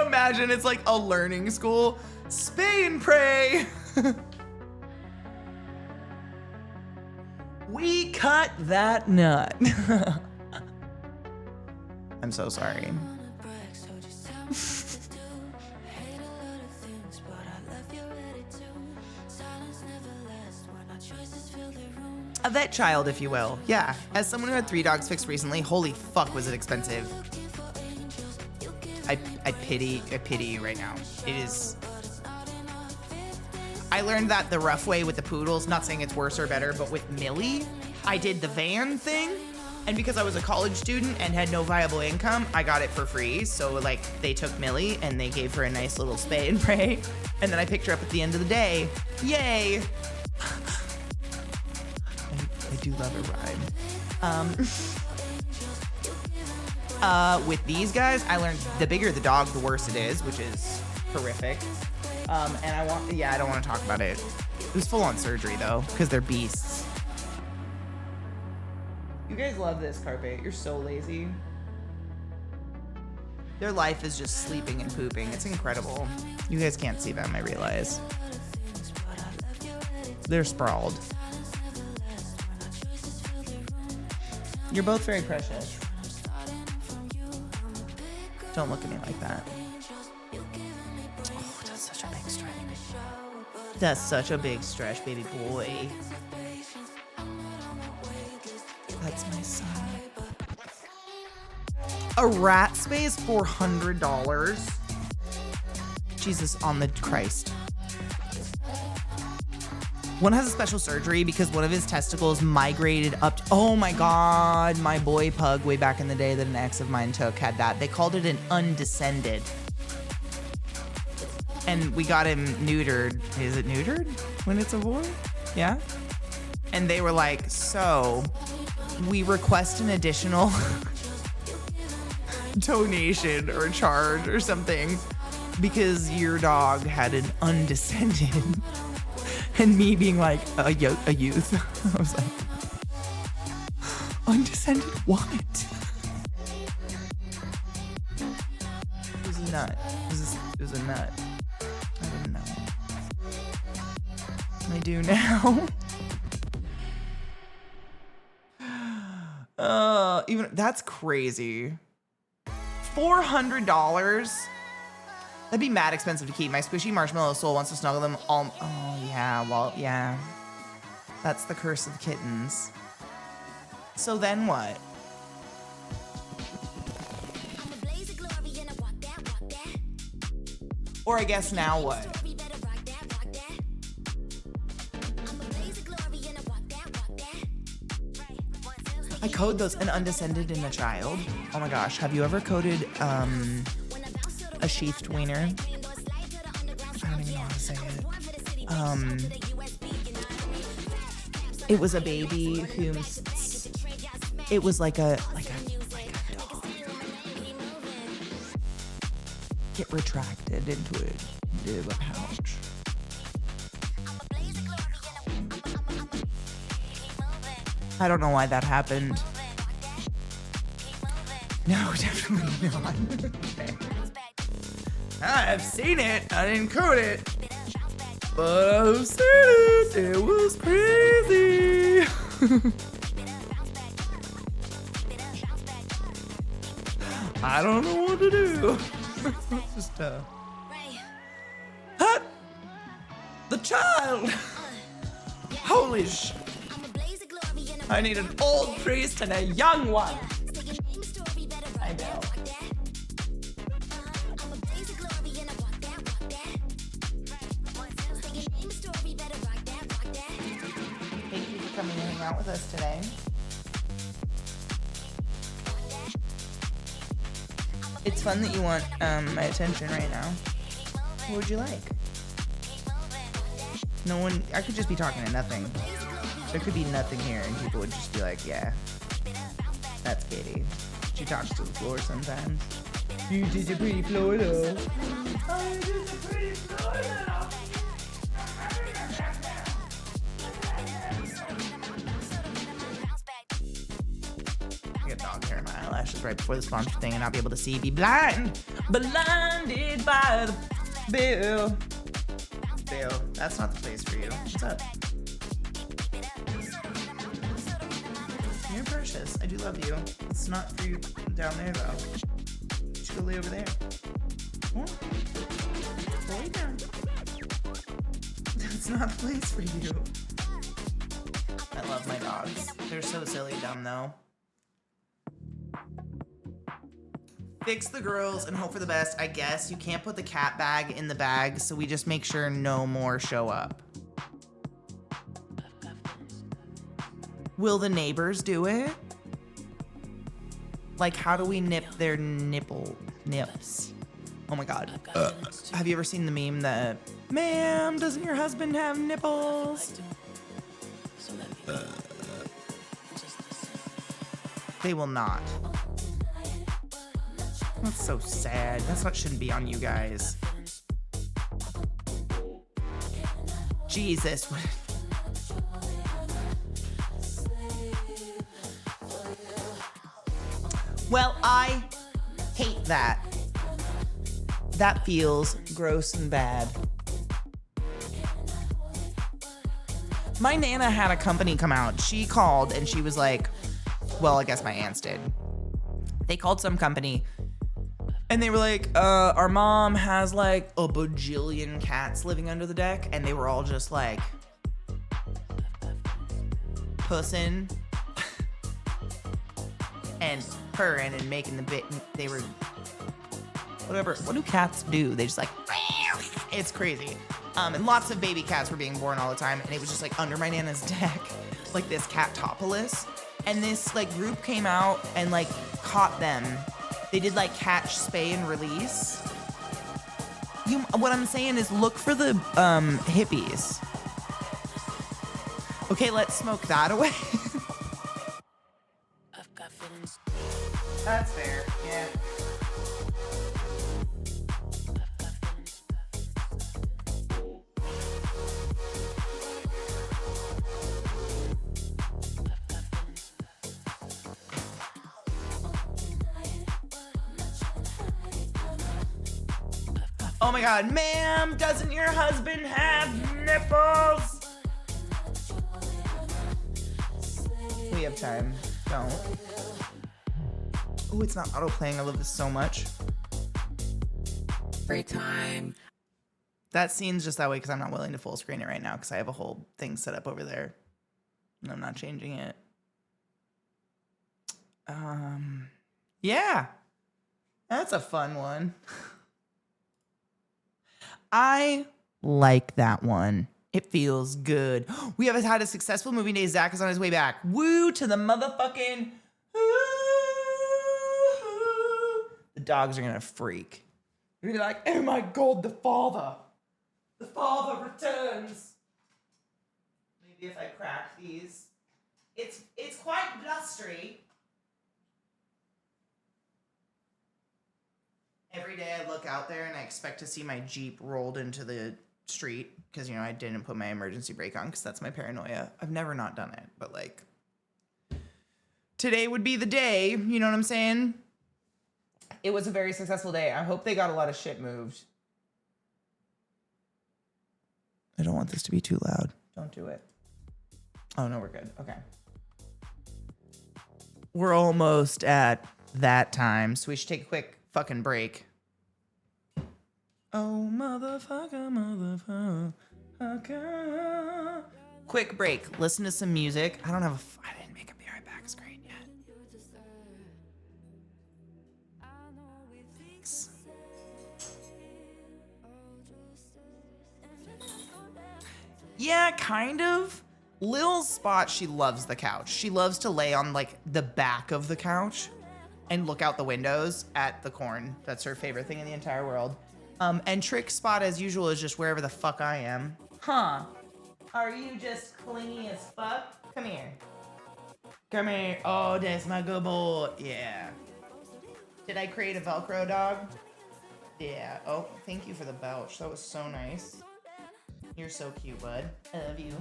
[SPEAKER 2] Imagine it's like a learning school. Spay and pray. We cut that nut. I'm so sorry. A vet child, if you will. Yeah, as someone who had 3 dogs fixed recently, holy fuck was it expensive. I pity you right now. It is. I learned that the rough way with the poodles, not saying it's worse or better, but with Millie, I did the van thing. And because I was a college student and had no viable income, I got it for free. So like they took Millie and they gave her a nice little spay and pray. And then I picked her up at the end of the day. Yay. I do love a rhyme. With these guys, I learned the bigger the dog, the worse it is, which is horrific. And I don't want to talk about it. It was full on surgery though, because they're beasts. You guys love this carpet. You're so lazy. Their life is just sleeping and pooping. It's incredible. You guys can't see them, I realize. They're sprawled. You're both very precious. Don't look at me like that. Oh, that's such a big stretch. That's such a big stretch, baby boy. That's my son. A rat space, $400. Jesus on the Christ. One has a special surgery because one of his testicles migrated up to, oh my God, my boy pug way back in the day that an ex of mine took had that. They called it an undescended. And we got him neutered. Is it neutered when it's a boy? Yeah. And they were like, so we request an additional donation or charge or something because your dog had an undescended. And me being like a youth. I was like, undescended what? It was a nut. It was a nut. I didn't know. I do now. Even that's crazy. $400? That'd be mad expensive to keep. My squishy marshmallow soul wants to snuggle them all. Oh yeah, well, yeah. That's the curse of kittens. So then what? Or I guess now what? I code those an undescended and a child. Oh my gosh, have you ever coded a sheathed wiener? I don't even know how to say it. It was a baby who it was like a dog. Get retracted into a pouch. I don't know why that happened. No, definitely not. Okay. I've seen it. I didn't code it. But I've seen it. It was crazy. I don't know what to do. Just the child. Holy sh! I need an old priest and a young one. I know. Thank you for coming to hang out with us today. It's fun that you want my attention right now. What would you like? No one, I could just be talking to nothing. There could be nothing here and people would just be like, yeah, that's Katie. She talks to the floor sometimes. You did a pretty floor though. I did a pretty floor though. I got dog hair in my eyelashes right before the sponsor thing and I'll be able to see, be blinded by the bill. Bill, that's not the place for you. What's up? You're precious. I do love you. It's not for you down there, though. You should go lay over there. Oh. Lay down. That's not the place for you. I love my dogs. They're so silly dumb, though. Fix the girls and hope for the best. I guess you can't put the cat bag in the bag, so we just make sure no more show up. Will the neighbors do it? Like, how do we nip their nips? Oh my God. Have you ever seen the meme that, ma'am, doesn't your husband have nipples? They will not. That's so sad. That's what shouldn't be on you guys. Jesus. Well, I hate that. That feels gross and bad. My Nana had a company come out. She called and she was like, well, I guess my aunts did. They called some company and they were like, our mom has like a bajillion cats living under the deck. And they were all just like, pussin' and purring and making the bit. They were, whatever. What do cats do? They just like, it's crazy. And lots of baby cats were being born all the time. And it was just like under my Nana's deck, like this Cattopolis. And this like group came out and like caught them. They did like catch, spay, and release. What I'm saying is look for the hippies. Okay, let's smoke that away.
[SPEAKER 5] I've got feelings.
[SPEAKER 2] That's fair, yeah. Oh my God, ma'am, doesn't your husband have nipples? We have time. Don't. Oh, it's not auto playing. I love this so much.
[SPEAKER 5] Free time.
[SPEAKER 2] That scene's just that way because I'm not willing to full screen it right now because I have a whole thing set up over there. And I'm not changing it. Yeah. That's a fun one. I like that one. It feels good. We have had a successful movie day. Zach is on his way back. Woo to the motherfucking. The dogs are going to freak. They're going to be like, oh my God, the father. The father returns. Maybe if I crack these. It's quite blustery. Every day I look out there and I expect to see my Jeep rolled into the street because, you know, I didn't put my emergency brake on because that's my paranoia. I've never not done it, but like today would be the day, you know what I'm saying? It was a very successful day. I hope they got a lot of shit moved. I don't want this to be too loud. Don't do it. Oh, no, we're good. Okay. We're almost at that time, so we should take a quick fucking break. Oh, motherfucker. Quick break. Listen to some music. I didn't make a be right back screen yet. Thanks. Yeah, kind of. Lil's spot, she loves the couch. She loves to lay on like the back of the couch and look out the windows at the corn. That's her favorite thing in the entire world. And Trick's spot, as usual, is just wherever the fuck I am. Huh. Are you just clingy as fuck? Come here. Come here. Oh, that's my good boy. Yeah. Did I create a Velcro dog? Yeah. Oh, thank you for the belch. That was so nice. You're so cute, bud. I love you.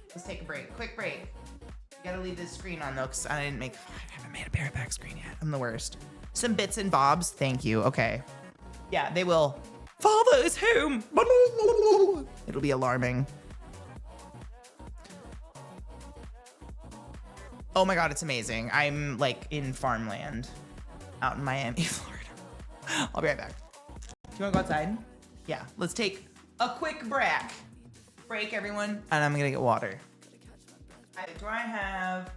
[SPEAKER 2] Let's take a break. Quick break. Gotta leave this screen on though, because I haven't made a bareback screen yet. I'm the worst. Some bits and bobs. Thank you. Okay. Yeah, they will. Father is home. It'll be alarming. Oh my God, it's amazing. I'm like in farmland out in Miami, Florida. I'll be right back. Do you want to go outside? Yeah, let's take a quick break, everyone. And I'm gonna get water. I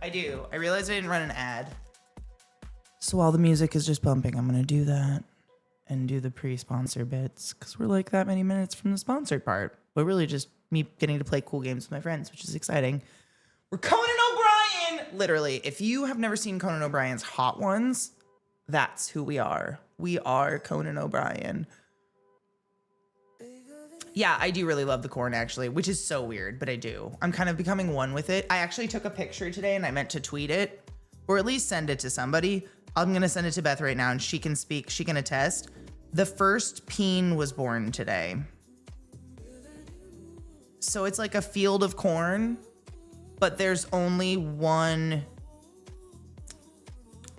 [SPEAKER 2] do. I realized I didn't run an ad. So while the music is just bumping, I'm gonna do that and do the pre-sponsor bits because we're like that many minutes from the sponsored part. But really just me getting to play cool games with my friends, which is exciting. We're Conan O'Brien! Literally, if you have never seen Conan O'Brien's Hot Ones, that's who we are. We are Conan O'Brien. Yeah, I do really love the corn, actually, which is so weird, but I do. I'm kind of becoming one with it. I actually took a picture today, and I meant to tweet it, or at least send it to somebody. I'm going to send it to Beth right now, and she can speak. She can attest. The first peen was born today. So it's like a field of corn, but there's only one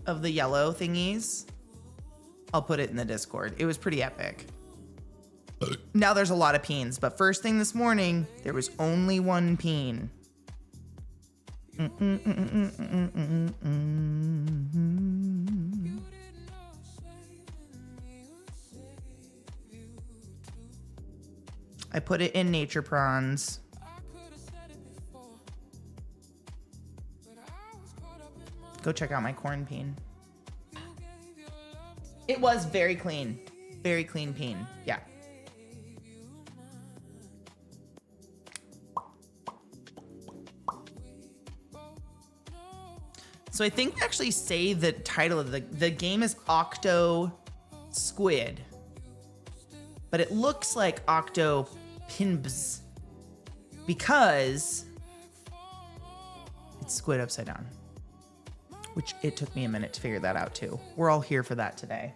[SPEAKER 2] of the yellow thingies. I'll put it in the Discord. It was pretty epic. Now there's a lot of peens, but first thing this morning, there was only one peen. I put it in Nature Prawns. Go check out my corn peen. It was very clean. Very clean peen. Yeah. So I think we actually say the title of the game is Octo Squid. But it looks like Octo Pimbs because it's squid upside down. Which it took me a minute to figure that out too. We're all here for that today.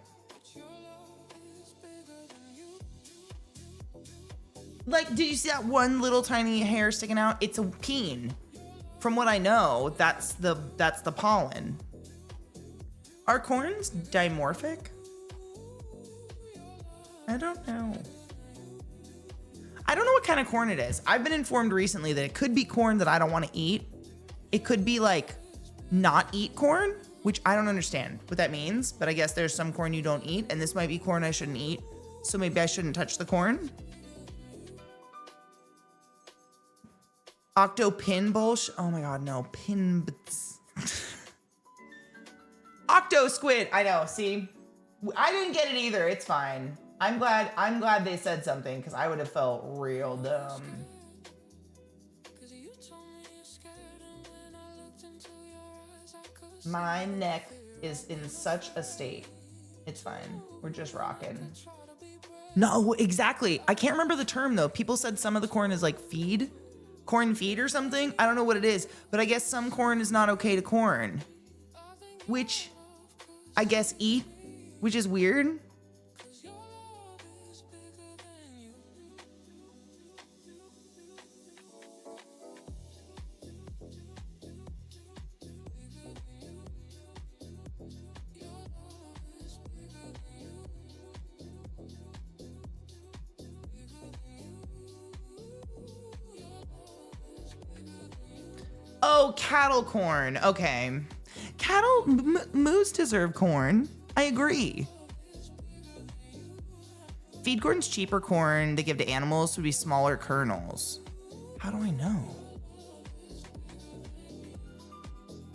[SPEAKER 2] Like, did you see that one little tiny hair sticking out? It's a peen. From what I know, that's the pollen. Are corns dimorphic? I I don't know. I don't know what kind of corn it is. I've been informed recently that it could be corn that I don't want to eat. It could be like not eat corn, which I don't understand what that means, but I guess there's some corn you don't eat, and this might be corn I shouldn't eat, so maybe I shouldn't touch the corn. Octo pin bullshit. Oh my god, no. Pin. Octo squid. I know, see? I didn't get it either. It's fine. I'm glad they said something, because I would have felt real dumb. My neck is in such a state. It's fine. We're just rocking. No, exactly. I can't remember the term though. People said some of the corn is like feed. Corn feed or something. I don't know what it is, but I guess some corn is not okay to corn. Which I guess eat, which is weird. Oh, cattle corn. Okay. Cattle, moose deserve corn. I agree. Feed corn's cheaper corn they give to animals would be smaller kernels. How do I know?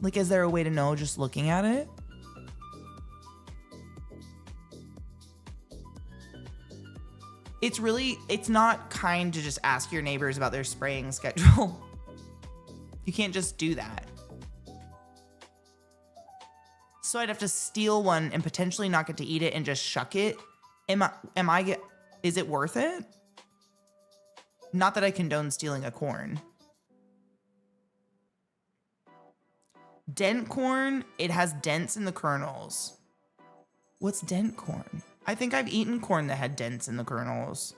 [SPEAKER 2] Like, is there a way to know just looking at it? It's not kind to just ask your neighbors about their spraying schedule. You can't just do that. So I'd have to steal one and potentially not get to eat it and just shuck it. Is it worth it? Not that I condone stealing a corn. Dent corn, it has dents in the kernels. What's dent corn? I think I've eaten corn that had dents in the kernels.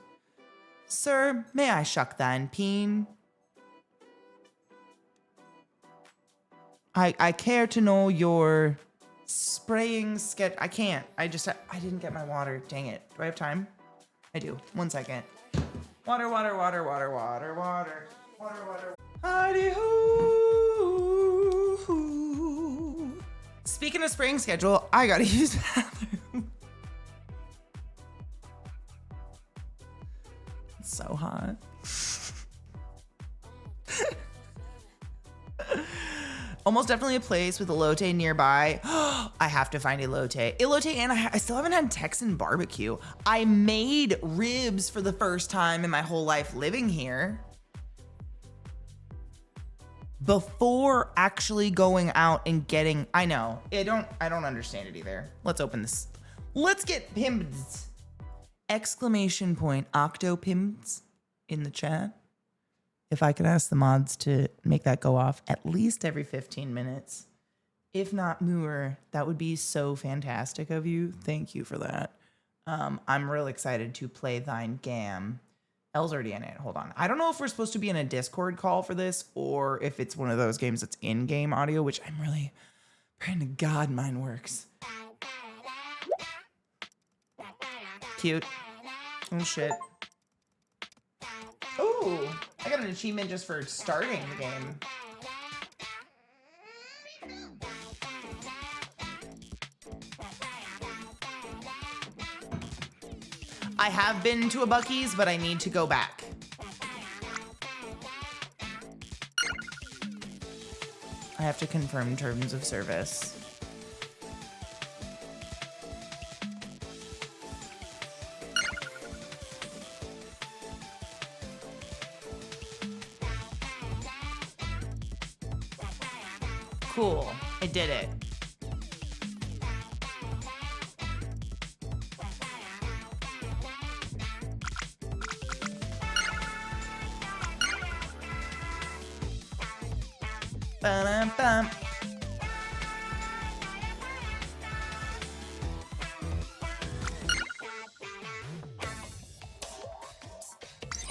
[SPEAKER 2] Sir, may I shuck thine peen? I care to know your spraying sketch. I can't. I didn't get my water. Dang it. Do I have time? I do. 1 second. Water. Hidey-hoo. Speaking of spraying schedule, I gotta use the bathroom. It's so hot. Almost definitely a place with elote nearby. I have to find elote. Elote, and I still haven't had Texan barbecue. I made ribs for the first time in my whole life living here. Before actually going out and getting, I know. I don't understand it either. Let's open this. Let's get pims. Exclamation point, octopims in the chat. If I could ask the mods to make that go off at least every 15 minutes, if not more, that would be so fantastic of you. Thank you for that. I'm real excited to play Thine Gam. Elle's already in it. Hold on. I don't know if we're supposed to be in a Discord call for this or if it's one of those games that's in-game audio, which I'm really praying to God mine works. Cute. Oh, shit. Ooh, I got an achievement just for starting the game. I have been to a Buc-ee's, but I need to go back. I have to confirm terms of service. Cool, I did it. Ba-dum-bum.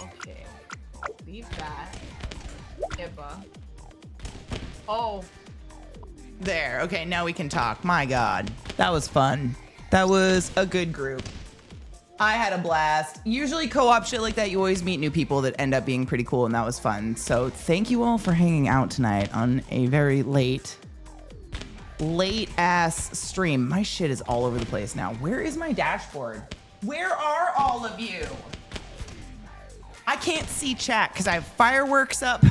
[SPEAKER 2] Okay, leave that. Ibba. Oh. There. Okay, now we can talk. My God. That was fun. That was a good group. I had a blast. Usually co-op shit like that, you always meet new people that end up being pretty cool, and that was fun. So thank you all for hanging out tonight on a very late ass stream. My shit is all over the place now. Where is my dashboard? Where are all of you? I can't see chat because I have fireworks up.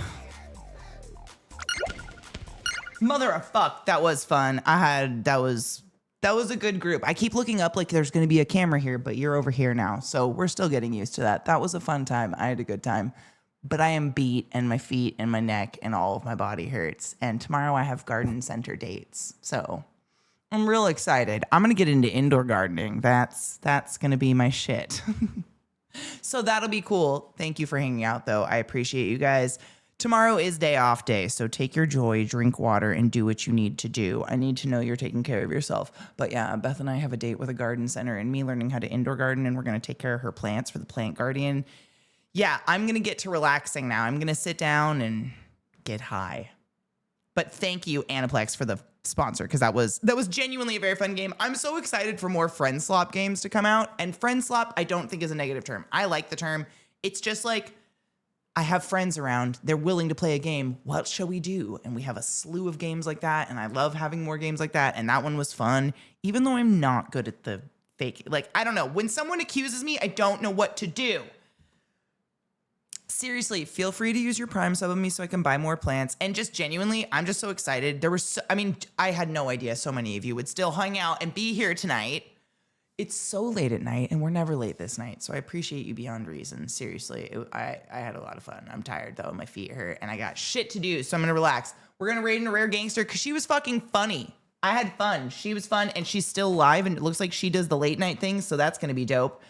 [SPEAKER 2] Mother of fuck, that was fun. That was a good group. I keep looking up like there's gonna be a camera here, but you're over here now. So we're still getting used to that. That was a fun time. I had a good time. But I am beat and my feet and my neck and all of my body hurts. And tomorrow I have garden center dates. So I'm real excited. I'm gonna get into indoor gardening. That's gonna be my shit. So that'll be cool. Thank you for hanging out though. I appreciate you guys. Tomorrow is day off day, so take your joy, drink water, and do what you need to do. I need to know you're taking care of yourself. But yeah, Beth and I have a date with a garden center and me learning how to indoor garden, and we're gonna take care of her plants for the Plant Guardian. Yeah, I'm gonna get to relaxing now. I'm gonna sit down and get high. But thank you, Aniplex, for the sponsor, because that was genuinely a very fun game. I'm so excited for more Friend Slop games to come out. And Friend Slop, I don't think is a negative term. I like the term. It's just like, I have friends around. They're willing to play a game. What shall we do? And we have a slew of games like that. And I love having more games like that. And that one was fun, even though I'm not good at the fake. Like, I don't know. When someone accuses me, I don't know what to do. Seriously, feel free to use your Prime sub of me so I can buy more plants. And just genuinely, I'm just so excited. I had no idea so many of you would still hang out and be here tonight. It's so late at night, and we're never late this night, so I appreciate you beyond reason. Seriously, I had a lot of fun. I'm tired, though. My feet hurt, and I got shit to do, so I'm going to relax. We're going to raid in a Rare Gangster, because she was fucking funny. I had fun. She was fun, and she's still live, and it looks like she does the late night things, so that's going to be dope.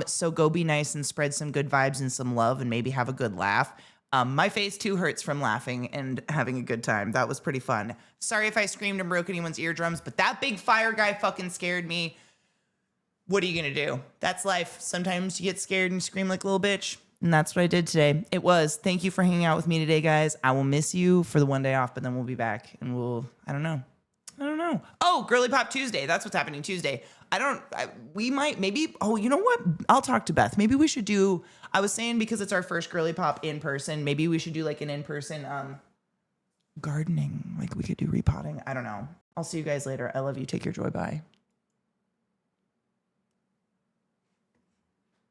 [SPEAKER 2] So go be nice and spread some good vibes and some love, and maybe have a good laugh. My face, too, hurts from laughing and having a good time. That was pretty fun. Sorry if I screamed and broke anyone's eardrums, but that big fire guy fucking scared me. What are you going to do? That's life. Sometimes you get scared and scream like a little bitch. And that's what I did today. It was. Thank you for hanging out with me today, guys. I will miss you for the one day off, but then we'll be back and I don't know. Oh, Girly Pop Tuesday. That's what's happening Tuesday. You know what? I'll talk to Beth. Maybe we should I was saying because it's our first Girly Pop in person, maybe we should do like an in-person gardening. Like we could do repotting. I don't know. I'll see you guys later. I love you. Take your joy. Bye.